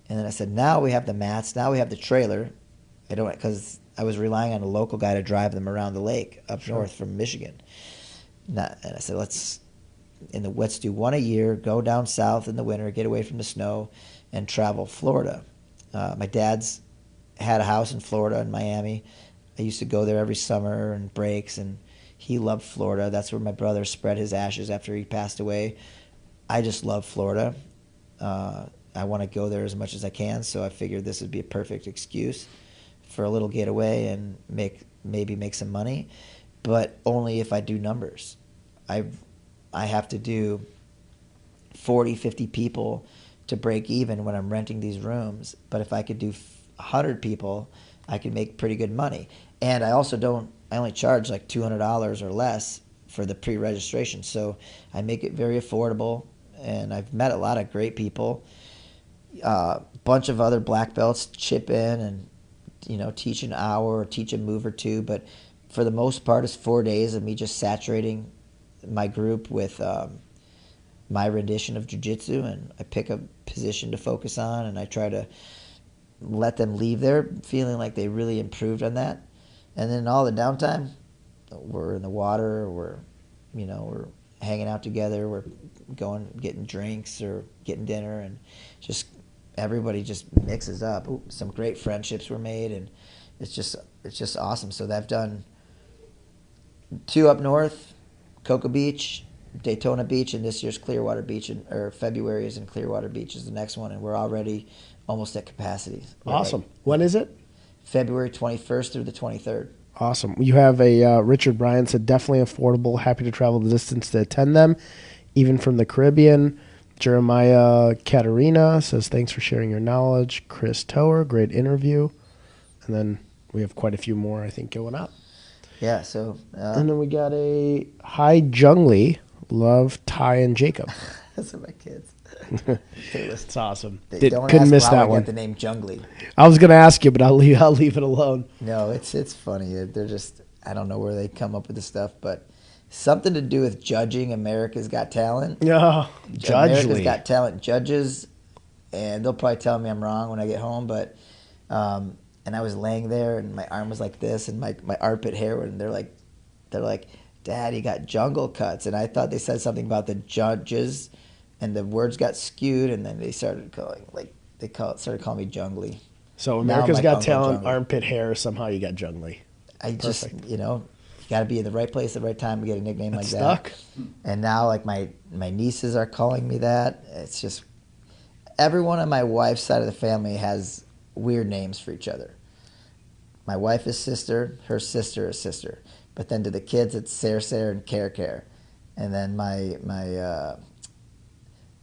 And then I said, now we have the mats, now we have the trailer. Because I was relying on a local guy to drive them around the lake up north from Michigan. And I said, let's do one a year, go down south in the winter, get away from the snow, and travel Florida. My dad's had a house in Florida in Miami. I used to go there every summer and breaks, and he loved Florida. That's where my brother spread his ashes after he passed away. I just love Florida. I want to go there as much as I can, so I figured this would be a perfect excuse for a little getaway and maybe make some money, but only if I do numbers. I have to do 40, 50 people to break even when I'm renting these rooms, but if I could do 100 people, I could make pretty good money. And I only charge like $200 or less for the pre-registration, so I make it very affordable, and I've met a lot of great people. Bunch of other black belts chip in and teach an hour or teach a move or two, but for the most part, it's 4 days of me just saturating my group with my rendition of jiu-jitsu, and I pick a position to focus on, and I try to let them leave there feeling like they really improved on that. And then all the downtime, we're in the water, we're hanging out together, we're getting drinks or getting dinner, and just everybody just mixes up. Ooh, some great friendships were made, and it's just awesome. So I've done 2 up north, Cocoa Beach, Daytona Beach, and this year's Clearwater Beach, or February is in Clearwater Beach is the next one, and we're already almost at capacity. Awesome. When is it? February 21st through the 23rd. Awesome. You have a Richard Bryan said, definitely affordable, happy to travel the distance to attend them, even from the Caribbean. Jeremiah Katerina says, thanks for sharing your knowledge. Chris Tower, great interview. And then we have quite a few more, I think, going up. Yeah, so... and then we got a Hi Jungli, love Ty and Jacob. Those are my kids. It's awesome. Couldn't miss that one. The name Jungli. I was going to ask you, but I'll leave it alone. No, it's funny. They're just, I don't know where they come up with this stuff, but something to do with judging America's Got Talent. Yeah, America's Got Talent judges, and they'll probably tell me I'm wrong when I get home, but and I was laying there and my arm was like this and my armpit hair, and they're like, Dad, you got jungle cuts, and I thought they said something about the judges. And the words got skewed, and then they started calling me Jungly. So America's Got Talent, armpit hair. Somehow you got Jungly. Just, you got to be in the right place at the right time to get a nickname like stuck. That. And now, like my nieces are calling me that. It's just everyone on my wife's side of the family has weird names for each other. My wife is sister. Her sister is sister. But then to the kids, it's Sarah and Care. And then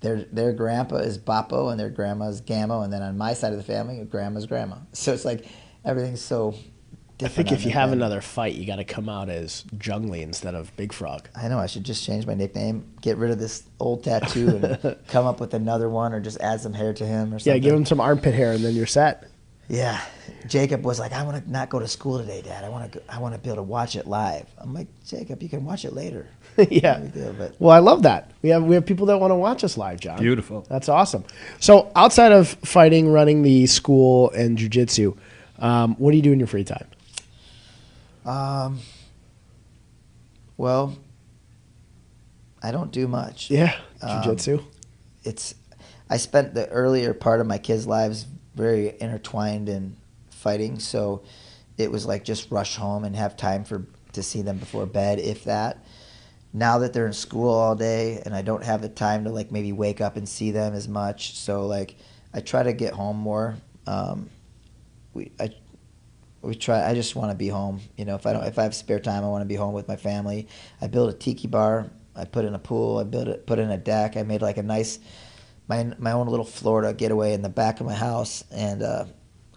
their grandpa is Bappo and their grandma's Gammo, and then on my side of the family, grandma's grandma. So it's like everything's so different. I think if you have another fight, you got to come out as Jungly instead of Big Frog. I know. I should just change my nickname, get rid of this old tattoo, and come up with another one, or just add some hair to him or something. Yeah, give him some armpit hair, and then you're set. Yeah. Jacob was like, I want to not go to school today, Dad. I want to be able to watch it live. I'm like, Jacob, you can watch it later. Yeah. Deal, but. Well, I love that. We have people that want to watch us live, John. Beautiful. That's awesome. So outside of fighting, running the school, and jiu-jitsu, what do you do in your free time? Well, I don't do much. Yeah, jiu-jitsu. I spent the earlier part of my kids' lives very intertwined in fighting, so it was like just rush home and have time to see them before bed, if that. Now that they're in school all day and I don't have the time to like maybe wake up and see them as much, so like I try to get home more. I just want to be home. If I have spare time, I want to be home with my family. I built a tiki bar. I put in a pool. I put in a deck. I made like a nice my own little Florida getaway in the back of my house, and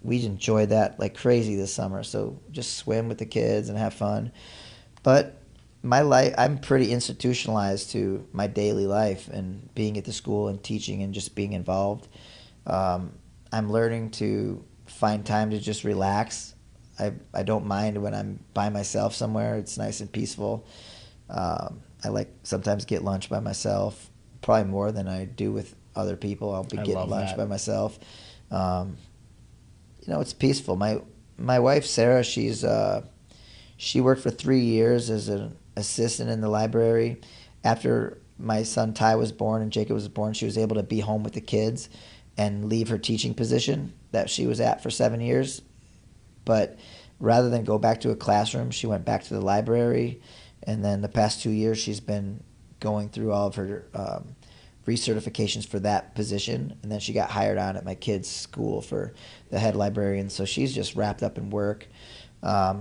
we enjoyed that like crazy this summer. So just swim with the kids and have fun. But my life, I'm pretty institutionalized to my daily life and being at the school and teaching and just being involved. I'm learning to find time to just relax. I don't mind when I'm by myself somewhere. It's nice and peaceful. I like sometimes get lunch by myself, probably more than I do with other people. I'll be getting lunch by myself. It's peaceful. My wife Sarah, she worked for 3 years as an assistant in the library. After my son Ty was born and Jacob was born, she was able to be home with the kids and leave her teaching position that she was at for 7 years. But rather than go back to a classroom, she went back to the library. And then the past 2 years, she's been going through all of her recertifications for that position, and then she got hired on at my kid's school for the head librarian. So she's just wrapped up in work. I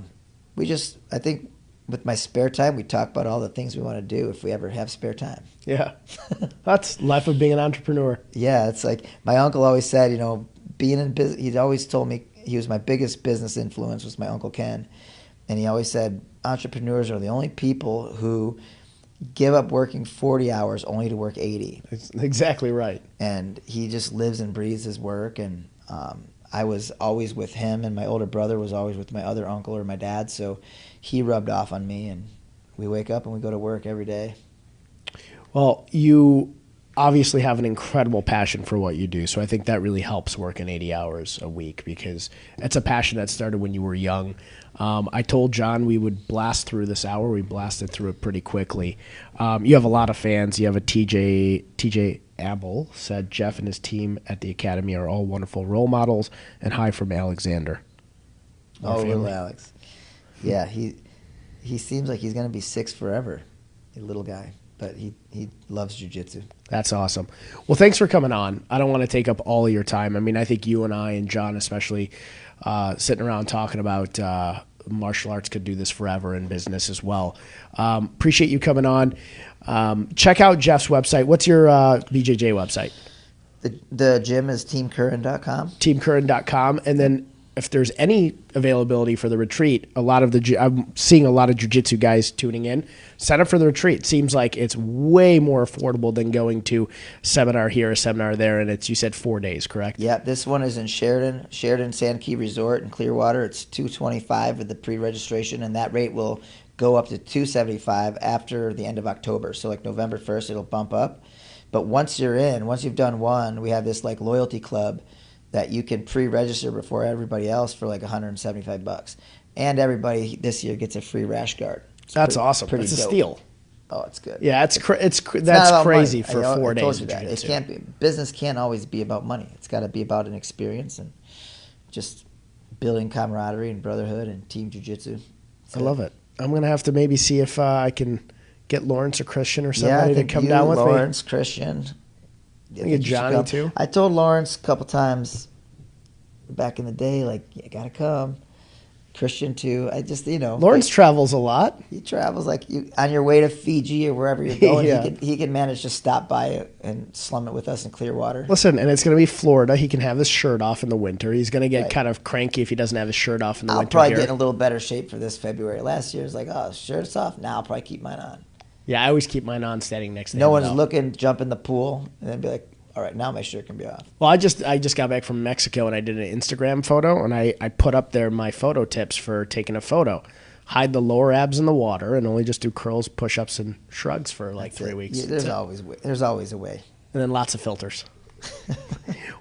think with my spare time, we talk about all the things we want to do if we ever have spare time. Yeah, that's life of being an entrepreneur. Yeah, it's like my uncle always said, being in business. He'd always told me he was my biggest business influence was my Uncle Ken, and he always said entrepreneurs are the only people who give up working 40 hours only to work 80. That's exactly right. And he just lives and breathes his work. And I was always with him, and my older brother was always with my other uncle or my dad. So he rubbed off on me, and we wake up and we go to work every day. Well, you obviously have an incredible passion for what you do. So I think that really helps working 80 hours a week because it's a passion that started when you were young. I told John we would blast through this hour. We blasted through it pretty quickly. You have a lot of fans. You have a TJ Abel said Jeff and his team at the Academy are all wonderful role models, and hi from Alexander. Oh, little Alex. Yeah, he seems like he's going to be 6 forever, a little guy. But he loves jiu-jitsu. That's awesome. Well, thanks for coming on. I don't want to take up all of your time. I mean, I think you and I and John especially sitting around talking about martial arts could do this forever in business as well. Appreciate you coming on. Check out Jeff's website. What's your BJJ website? The gym is teamcurran.com. Teamcurran.com. And then if there's any availability for the retreat, I'm seeing a lot of jiu-jitsu guys tuning in. Sign up for the retreat. Seems like it's way more affordable than going to a seminar here, a seminar there, and you said 4 days, correct? Yeah, this one is in Sheridan Sand Key Resort in Clearwater. It's $225 with the pre-registration, and that rate will go up to $275 after the end of October. So like November 1st, it'll bump up. But once you've done one, we have this like loyalty club that you can pre-register before everybody else for like $175, and everybody this year gets a free rash guard. That's awesome. It's a steal. Oh, it's good. Yeah, that's crazy for 4 days. It can't be. Business can't always be about money. It's got to be about an experience and just building camaraderie and brotherhood and team jiu-jitsu. I love it. I'm gonna have to maybe see if I can get Lawrence or Christian or somebody to come down with Lawrence, Christian. I think Johnny too. I told Lawrence a couple times back in the day, like, you gotta come. Christian too. I just, Lawrence travels a lot. He travels like on your way to Fiji or wherever you're going. Yeah. He can manage to stop by and slum it with us in Clearwater. Listen, and it's going to be Florida. He can have his shirt off in the winter. He's going to get kind of cranky if he doesn't have his shirt off in the winter. I'll probably get in a little better shape for this February. Last year it was like, oh, shirt's off. Now I'll probably keep mine on. Yeah, I always keep mine on standing next to him. No one's looking, jump in the pool, and then be like, all right, now my shirt can be off. Well, I just got back from Mexico, and I did an Instagram photo, and I put up there my photo tips for taking a photo. Hide the lower abs in the water, and only just do curls, push-ups, and shrugs for like 3 weeks. Yeah, there's always a way. And then lots of filters.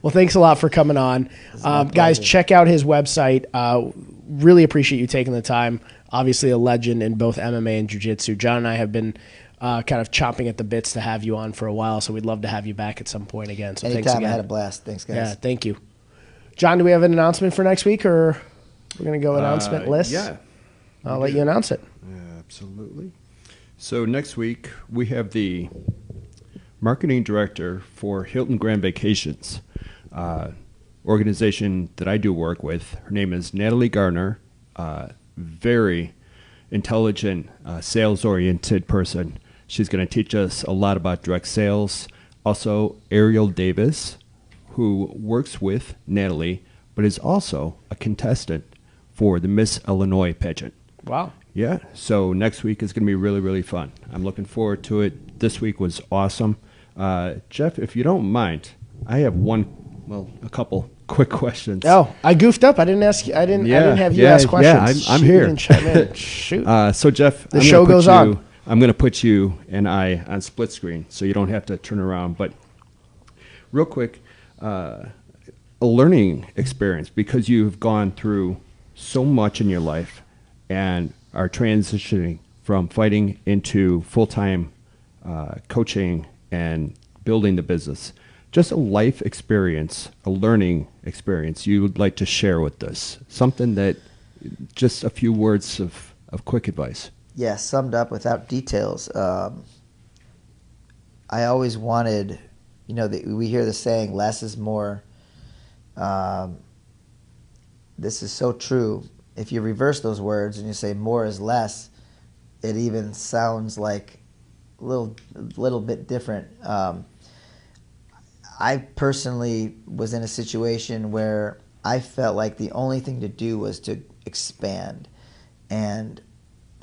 Well, thanks a lot for coming on. Guys, check out his website. Really appreciate you taking the time. Obviously a legend in both MMA and jiu-jitsu. John and I have been kind of chomping at the bits to have you on for a while, so we'd love to have you back at some point again. So anytime, thanks again. I had a blast. Thanks, guys. Yeah, thank you. John, do we have an announcement for next week, or we're going to go announcement list? Yeah. I'll let you announce it. Yeah, absolutely. So next week, we have the marketing director for Hilton Grand Vacations, organization that I do work with. Her name is Natalie Garner, very intelligent, sales-oriented person. She's going to teach us a lot about direct sales. Also, Ariel Davis, who works with Natalie, but is also a contestant for the Miss Illinois pageant. Wow. Yeah, so next week is going to be really, really fun. I'm looking forward to it. This week was awesome. Jeff, if you don't mind, I have a couple quick questions. Oh, I goofed up. I didn't ask you. I didn't have you ask questions. Yeah, I'm here. Shoot. So Jeff, the show goes on. I'm going to put you and I on split screen, so you don't have to turn around. But real quick, a learning experience, because you've gone through so much in your life and are transitioning from fighting into full-time coaching and building the business. Just a life experience, a learning experience you would like to share with us. Something that, just a few words of quick advice. Yeah, summed up without details. I always wanted, we hear the saying, less is more. This is so true. If you reverse those words and you say more is less, it even sounds like a little bit different. I personally was in a situation where I felt like the only thing to do was to expand, and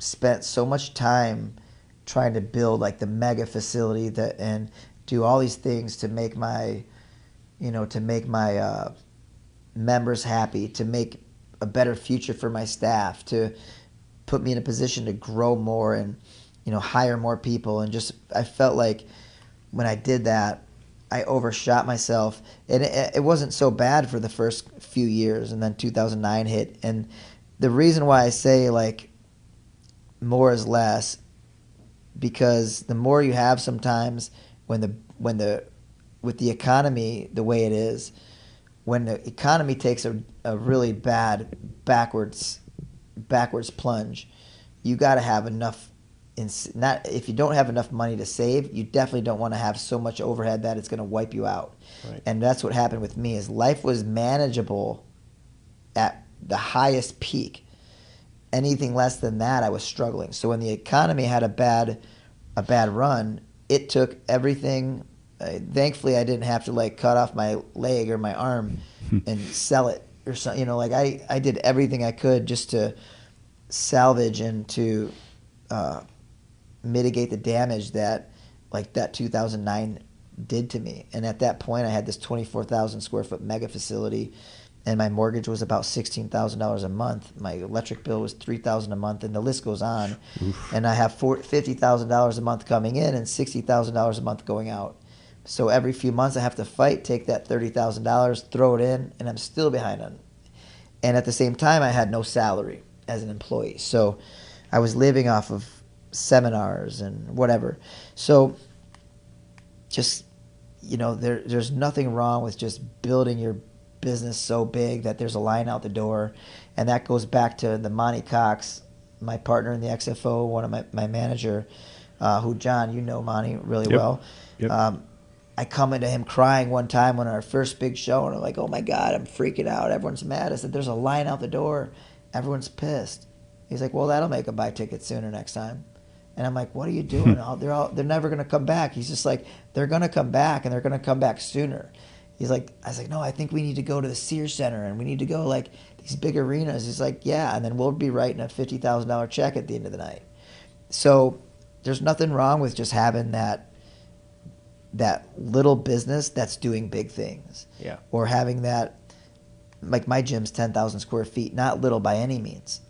spent so much time trying to build like the mega facility and do all these things to make my members happy, to make a better future for my staff, to put me in a position to grow more. And hire more people. And just, I felt like when I did that, I overshot myself. And it wasn't so bad for the first few years. And then 2009 hit. And the reason why I say like more is less, because the more you have sometimes with the economy the way it is, when the economy takes a really bad backwards plunge, you got to have enough. Not if you don't have enough money to save, you definitely don't want to have so much overhead that it's going to wipe you out. Right. And that's what happened with me. Is life was manageable at the highest peak. Anything less than that, I was struggling. So when the economy had a bad run, it took everything. Thankfully, I didn't have to like cut off my leg or my arm and sell it or something. Like I did everything I could just to salvage and to mitigate the damage that 2009 did to me. And at that point, I had this 24,000 square foot mega facility, and my mortgage was about $16,000 a month. My electric bill was $3,000 a month, and the list goes on. Oof. And I have $50,000 a month coming in and $60,000 a month going out. So every few months I have to fight, take that $30,000, throw it in, and I'm still behind on it. And at the same time, I had no salary as an employee. So I was living off of seminars and whatever. So just, there's nothing wrong with just building your business so big that there's a line out the door. And that goes back to the Monty Cox, my partner in the XFO, one of my manager, who, John, Monty really Yep. well. Yep. I come into him crying one time on our first big show, and I'm like, oh my God, I'm freaking out. Everyone's mad. I said, there's a line out the door. Everyone's pissed. He's like, well, that'll make them buy tickets sooner next time. And I'm like, what are you doing? They're never going to come back. He's just like, they're going to come back, and they're going to come back sooner. He's like, I was like, no, I think we need to go to the Sears Center, and we need to go like these big arenas. He's like, yeah, and then we'll be writing a $50,000 check at the end of the night. So there's nothing wrong with just having that little business that's doing big things. Yeah. Or having that, like my gym's 10,000 square feet, not little by any means.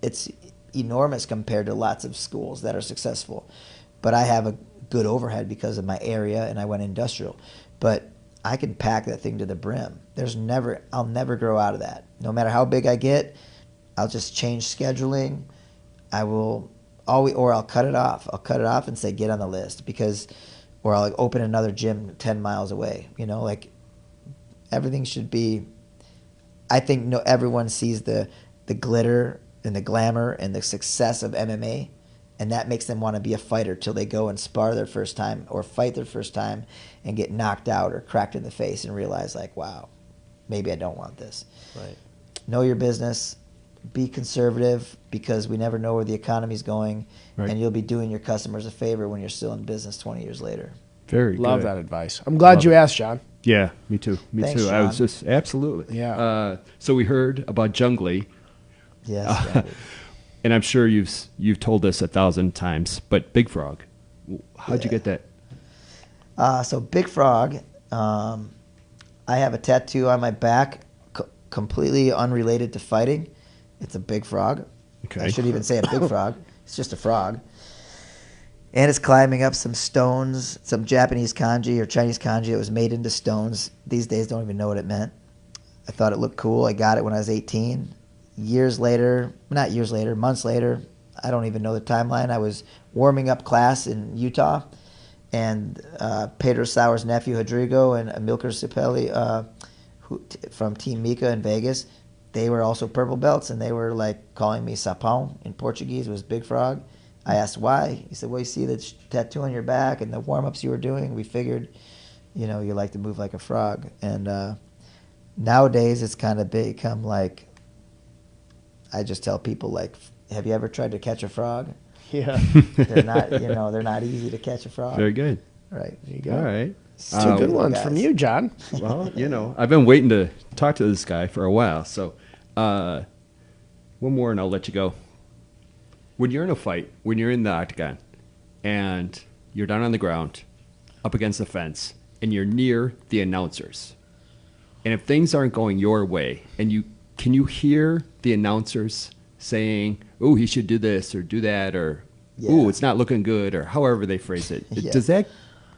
It's enormous compared to lots of schools that are successful. But I have a good overhead because of my area, and I went industrial. But I can pack that thing to the brim. I'll never grow out of that. No matter how big I get, I'll just change scheduling. I'll cut it off. I'll cut it off and say, get on the list, or I'll open another gym 10 miles away. Everything should be, I think everyone sees the glitter and the glamour and the success of MMA, and that makes them want to be a fighter till they go and spar their first time or fight their first time and get knocked out or cracked in the face and realize like, wow, maybe I don't want this. Right. Know your business. Be conservative, because we never know where the economy's going, right. And you'll be doing your customers a favor when you're still in business 20 years later. Very Love good. that advice. I'm glad you asked, John. Yeah, me too. Thanks, I Sean. was just absolutely. Yeah. So we heard about Jungly. Yes. And I'm sure you've told us 1,000 times, but Big Frog, how'd you get that? So Big Frog, I have a tattoo on my back, completely unrelated to fighting. It's a big frog. Okay. I shouldn't even say a big frog. It's just a frog. And it's climbing up some stones, some Japanese kanji or Chinese kanji that was made into stones. These days, don't even know what it meant. I thought it looked cool. I got it when I was 18. Months later, I don't even know the timeline. I was warming up class in Utah, and Pedro Sauer's nephew, Rodrigo, and Amilcar Cipelli, from Team Mika in Vegas, they were also purple belts, and they were like calling me Sapão in Portuguese. It was Big Frog. I asked why. He said, well, you see the tattoo on your back and the warm-ups you were doing. We figured, you like to move like a frog. And nowadays it's kind of become like, I just tell people, like, have you ever tried to catch a frog? Yeah. They're not easy to catch a frog. Very good. Right. There you go. All right. Two good ones guys. from you, John. Well, I've been waiting to talk to this guy for a while. So one more and I'll let you go. When you're in a fight, when you're in the octagon, and you're down on the ground, up against the fence, and you're near the announcers, and if things aren't going your way, and can you hear the announcers saying, oh, he should do this or do that, or ooh, it's not looking good, or however they phrase it. Yeah. Does that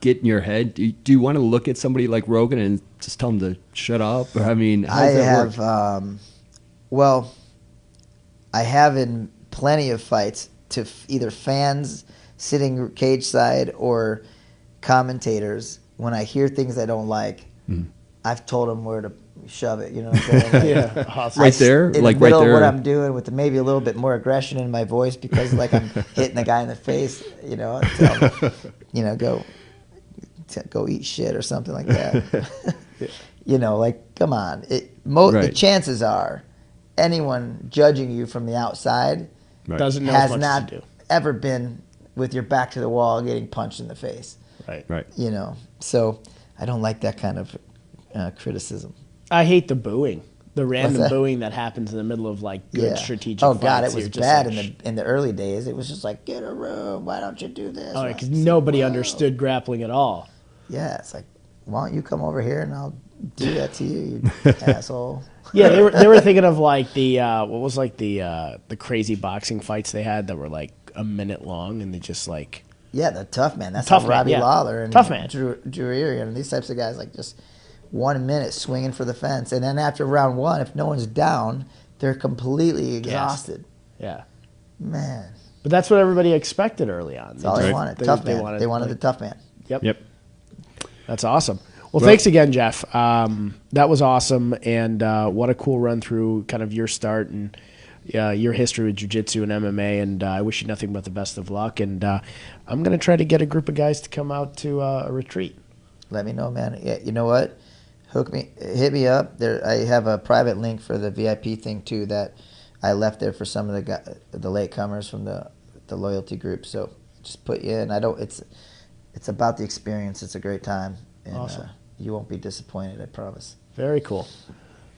get in your head? Do you want to look at somebody like Rogan and just tell them to shut up? Or, I mean, how does that work? Well, I have in plenty of fights to either fans sitting cage side or commentators. When I hear things I don't like, I've told them where to shove it. You know what I'm saying? Like, Yeah, awesome. Right there, in like the middle right there. of what I'm doing, with maybe a little bit more aggression in my voice because like I'm hitting the guy in the face. You know, tell him, you know, go eat shit or something like that. You know, like, come on. The chances are anyone judging you from the outside Doesn't know has as much not to do. ever been with your back to the wall getting punched in the face. Right. You know, so I don't like that kind of criticism. I hate the booing, the random that? booing that happens in the middle of like good strategic. Oh God, fights. it was You're just bad like, in the early days. It was just like, get a room. Why don't you do this? Oh, Why- because it's like, nobody whoa. understood grappling at all. Yeah, it's like, why don't you come over here and I'll do that to you, you asshole. Yeah, they were thinking of like the what was like the crazy boxing fights they had that were like a minute long, and they just like Yeah, the tough man. That's Tough how Man, Robbie yeah. Lawler and Tough Man. Drew Arian and these types of guys, like just 1 minute swinging for the fence, and then after round one, if no one's down, they're completely exhausted. yeah. Man, But that's what everybody expected early on. that's all they wanted. Tough man. They wanted the tough man. Yep. That's awesome. Well, thanks again, Jeff. That was awesome, and what a cool run through kind of your start and your history with jiu-jitsu and MMA, and I wish you nothing but the best of luck, and I'm going to try to get a group of guys to come out to a retreat. Let me know, man. Yeah, you know what? Hit me up. There, I have a private link for the VIP thing too that I left there for some of the latecomers from the loyalty group. So just put you in. It's about the experience. It's a great time, and Awesome. You won't be disappointed. I promise. Very cool.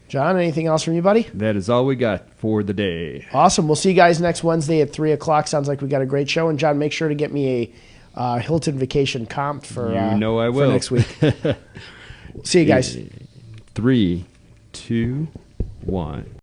John, anything else from you, buddy? That is all we got for the day. Awesome. We'll see you guys next Wednesday at 3 o'clock. Sounds like we got a great show. And John, make sure to get me a Hilton vacation comp for I will. for next week. See you guys. 3, 2, 1.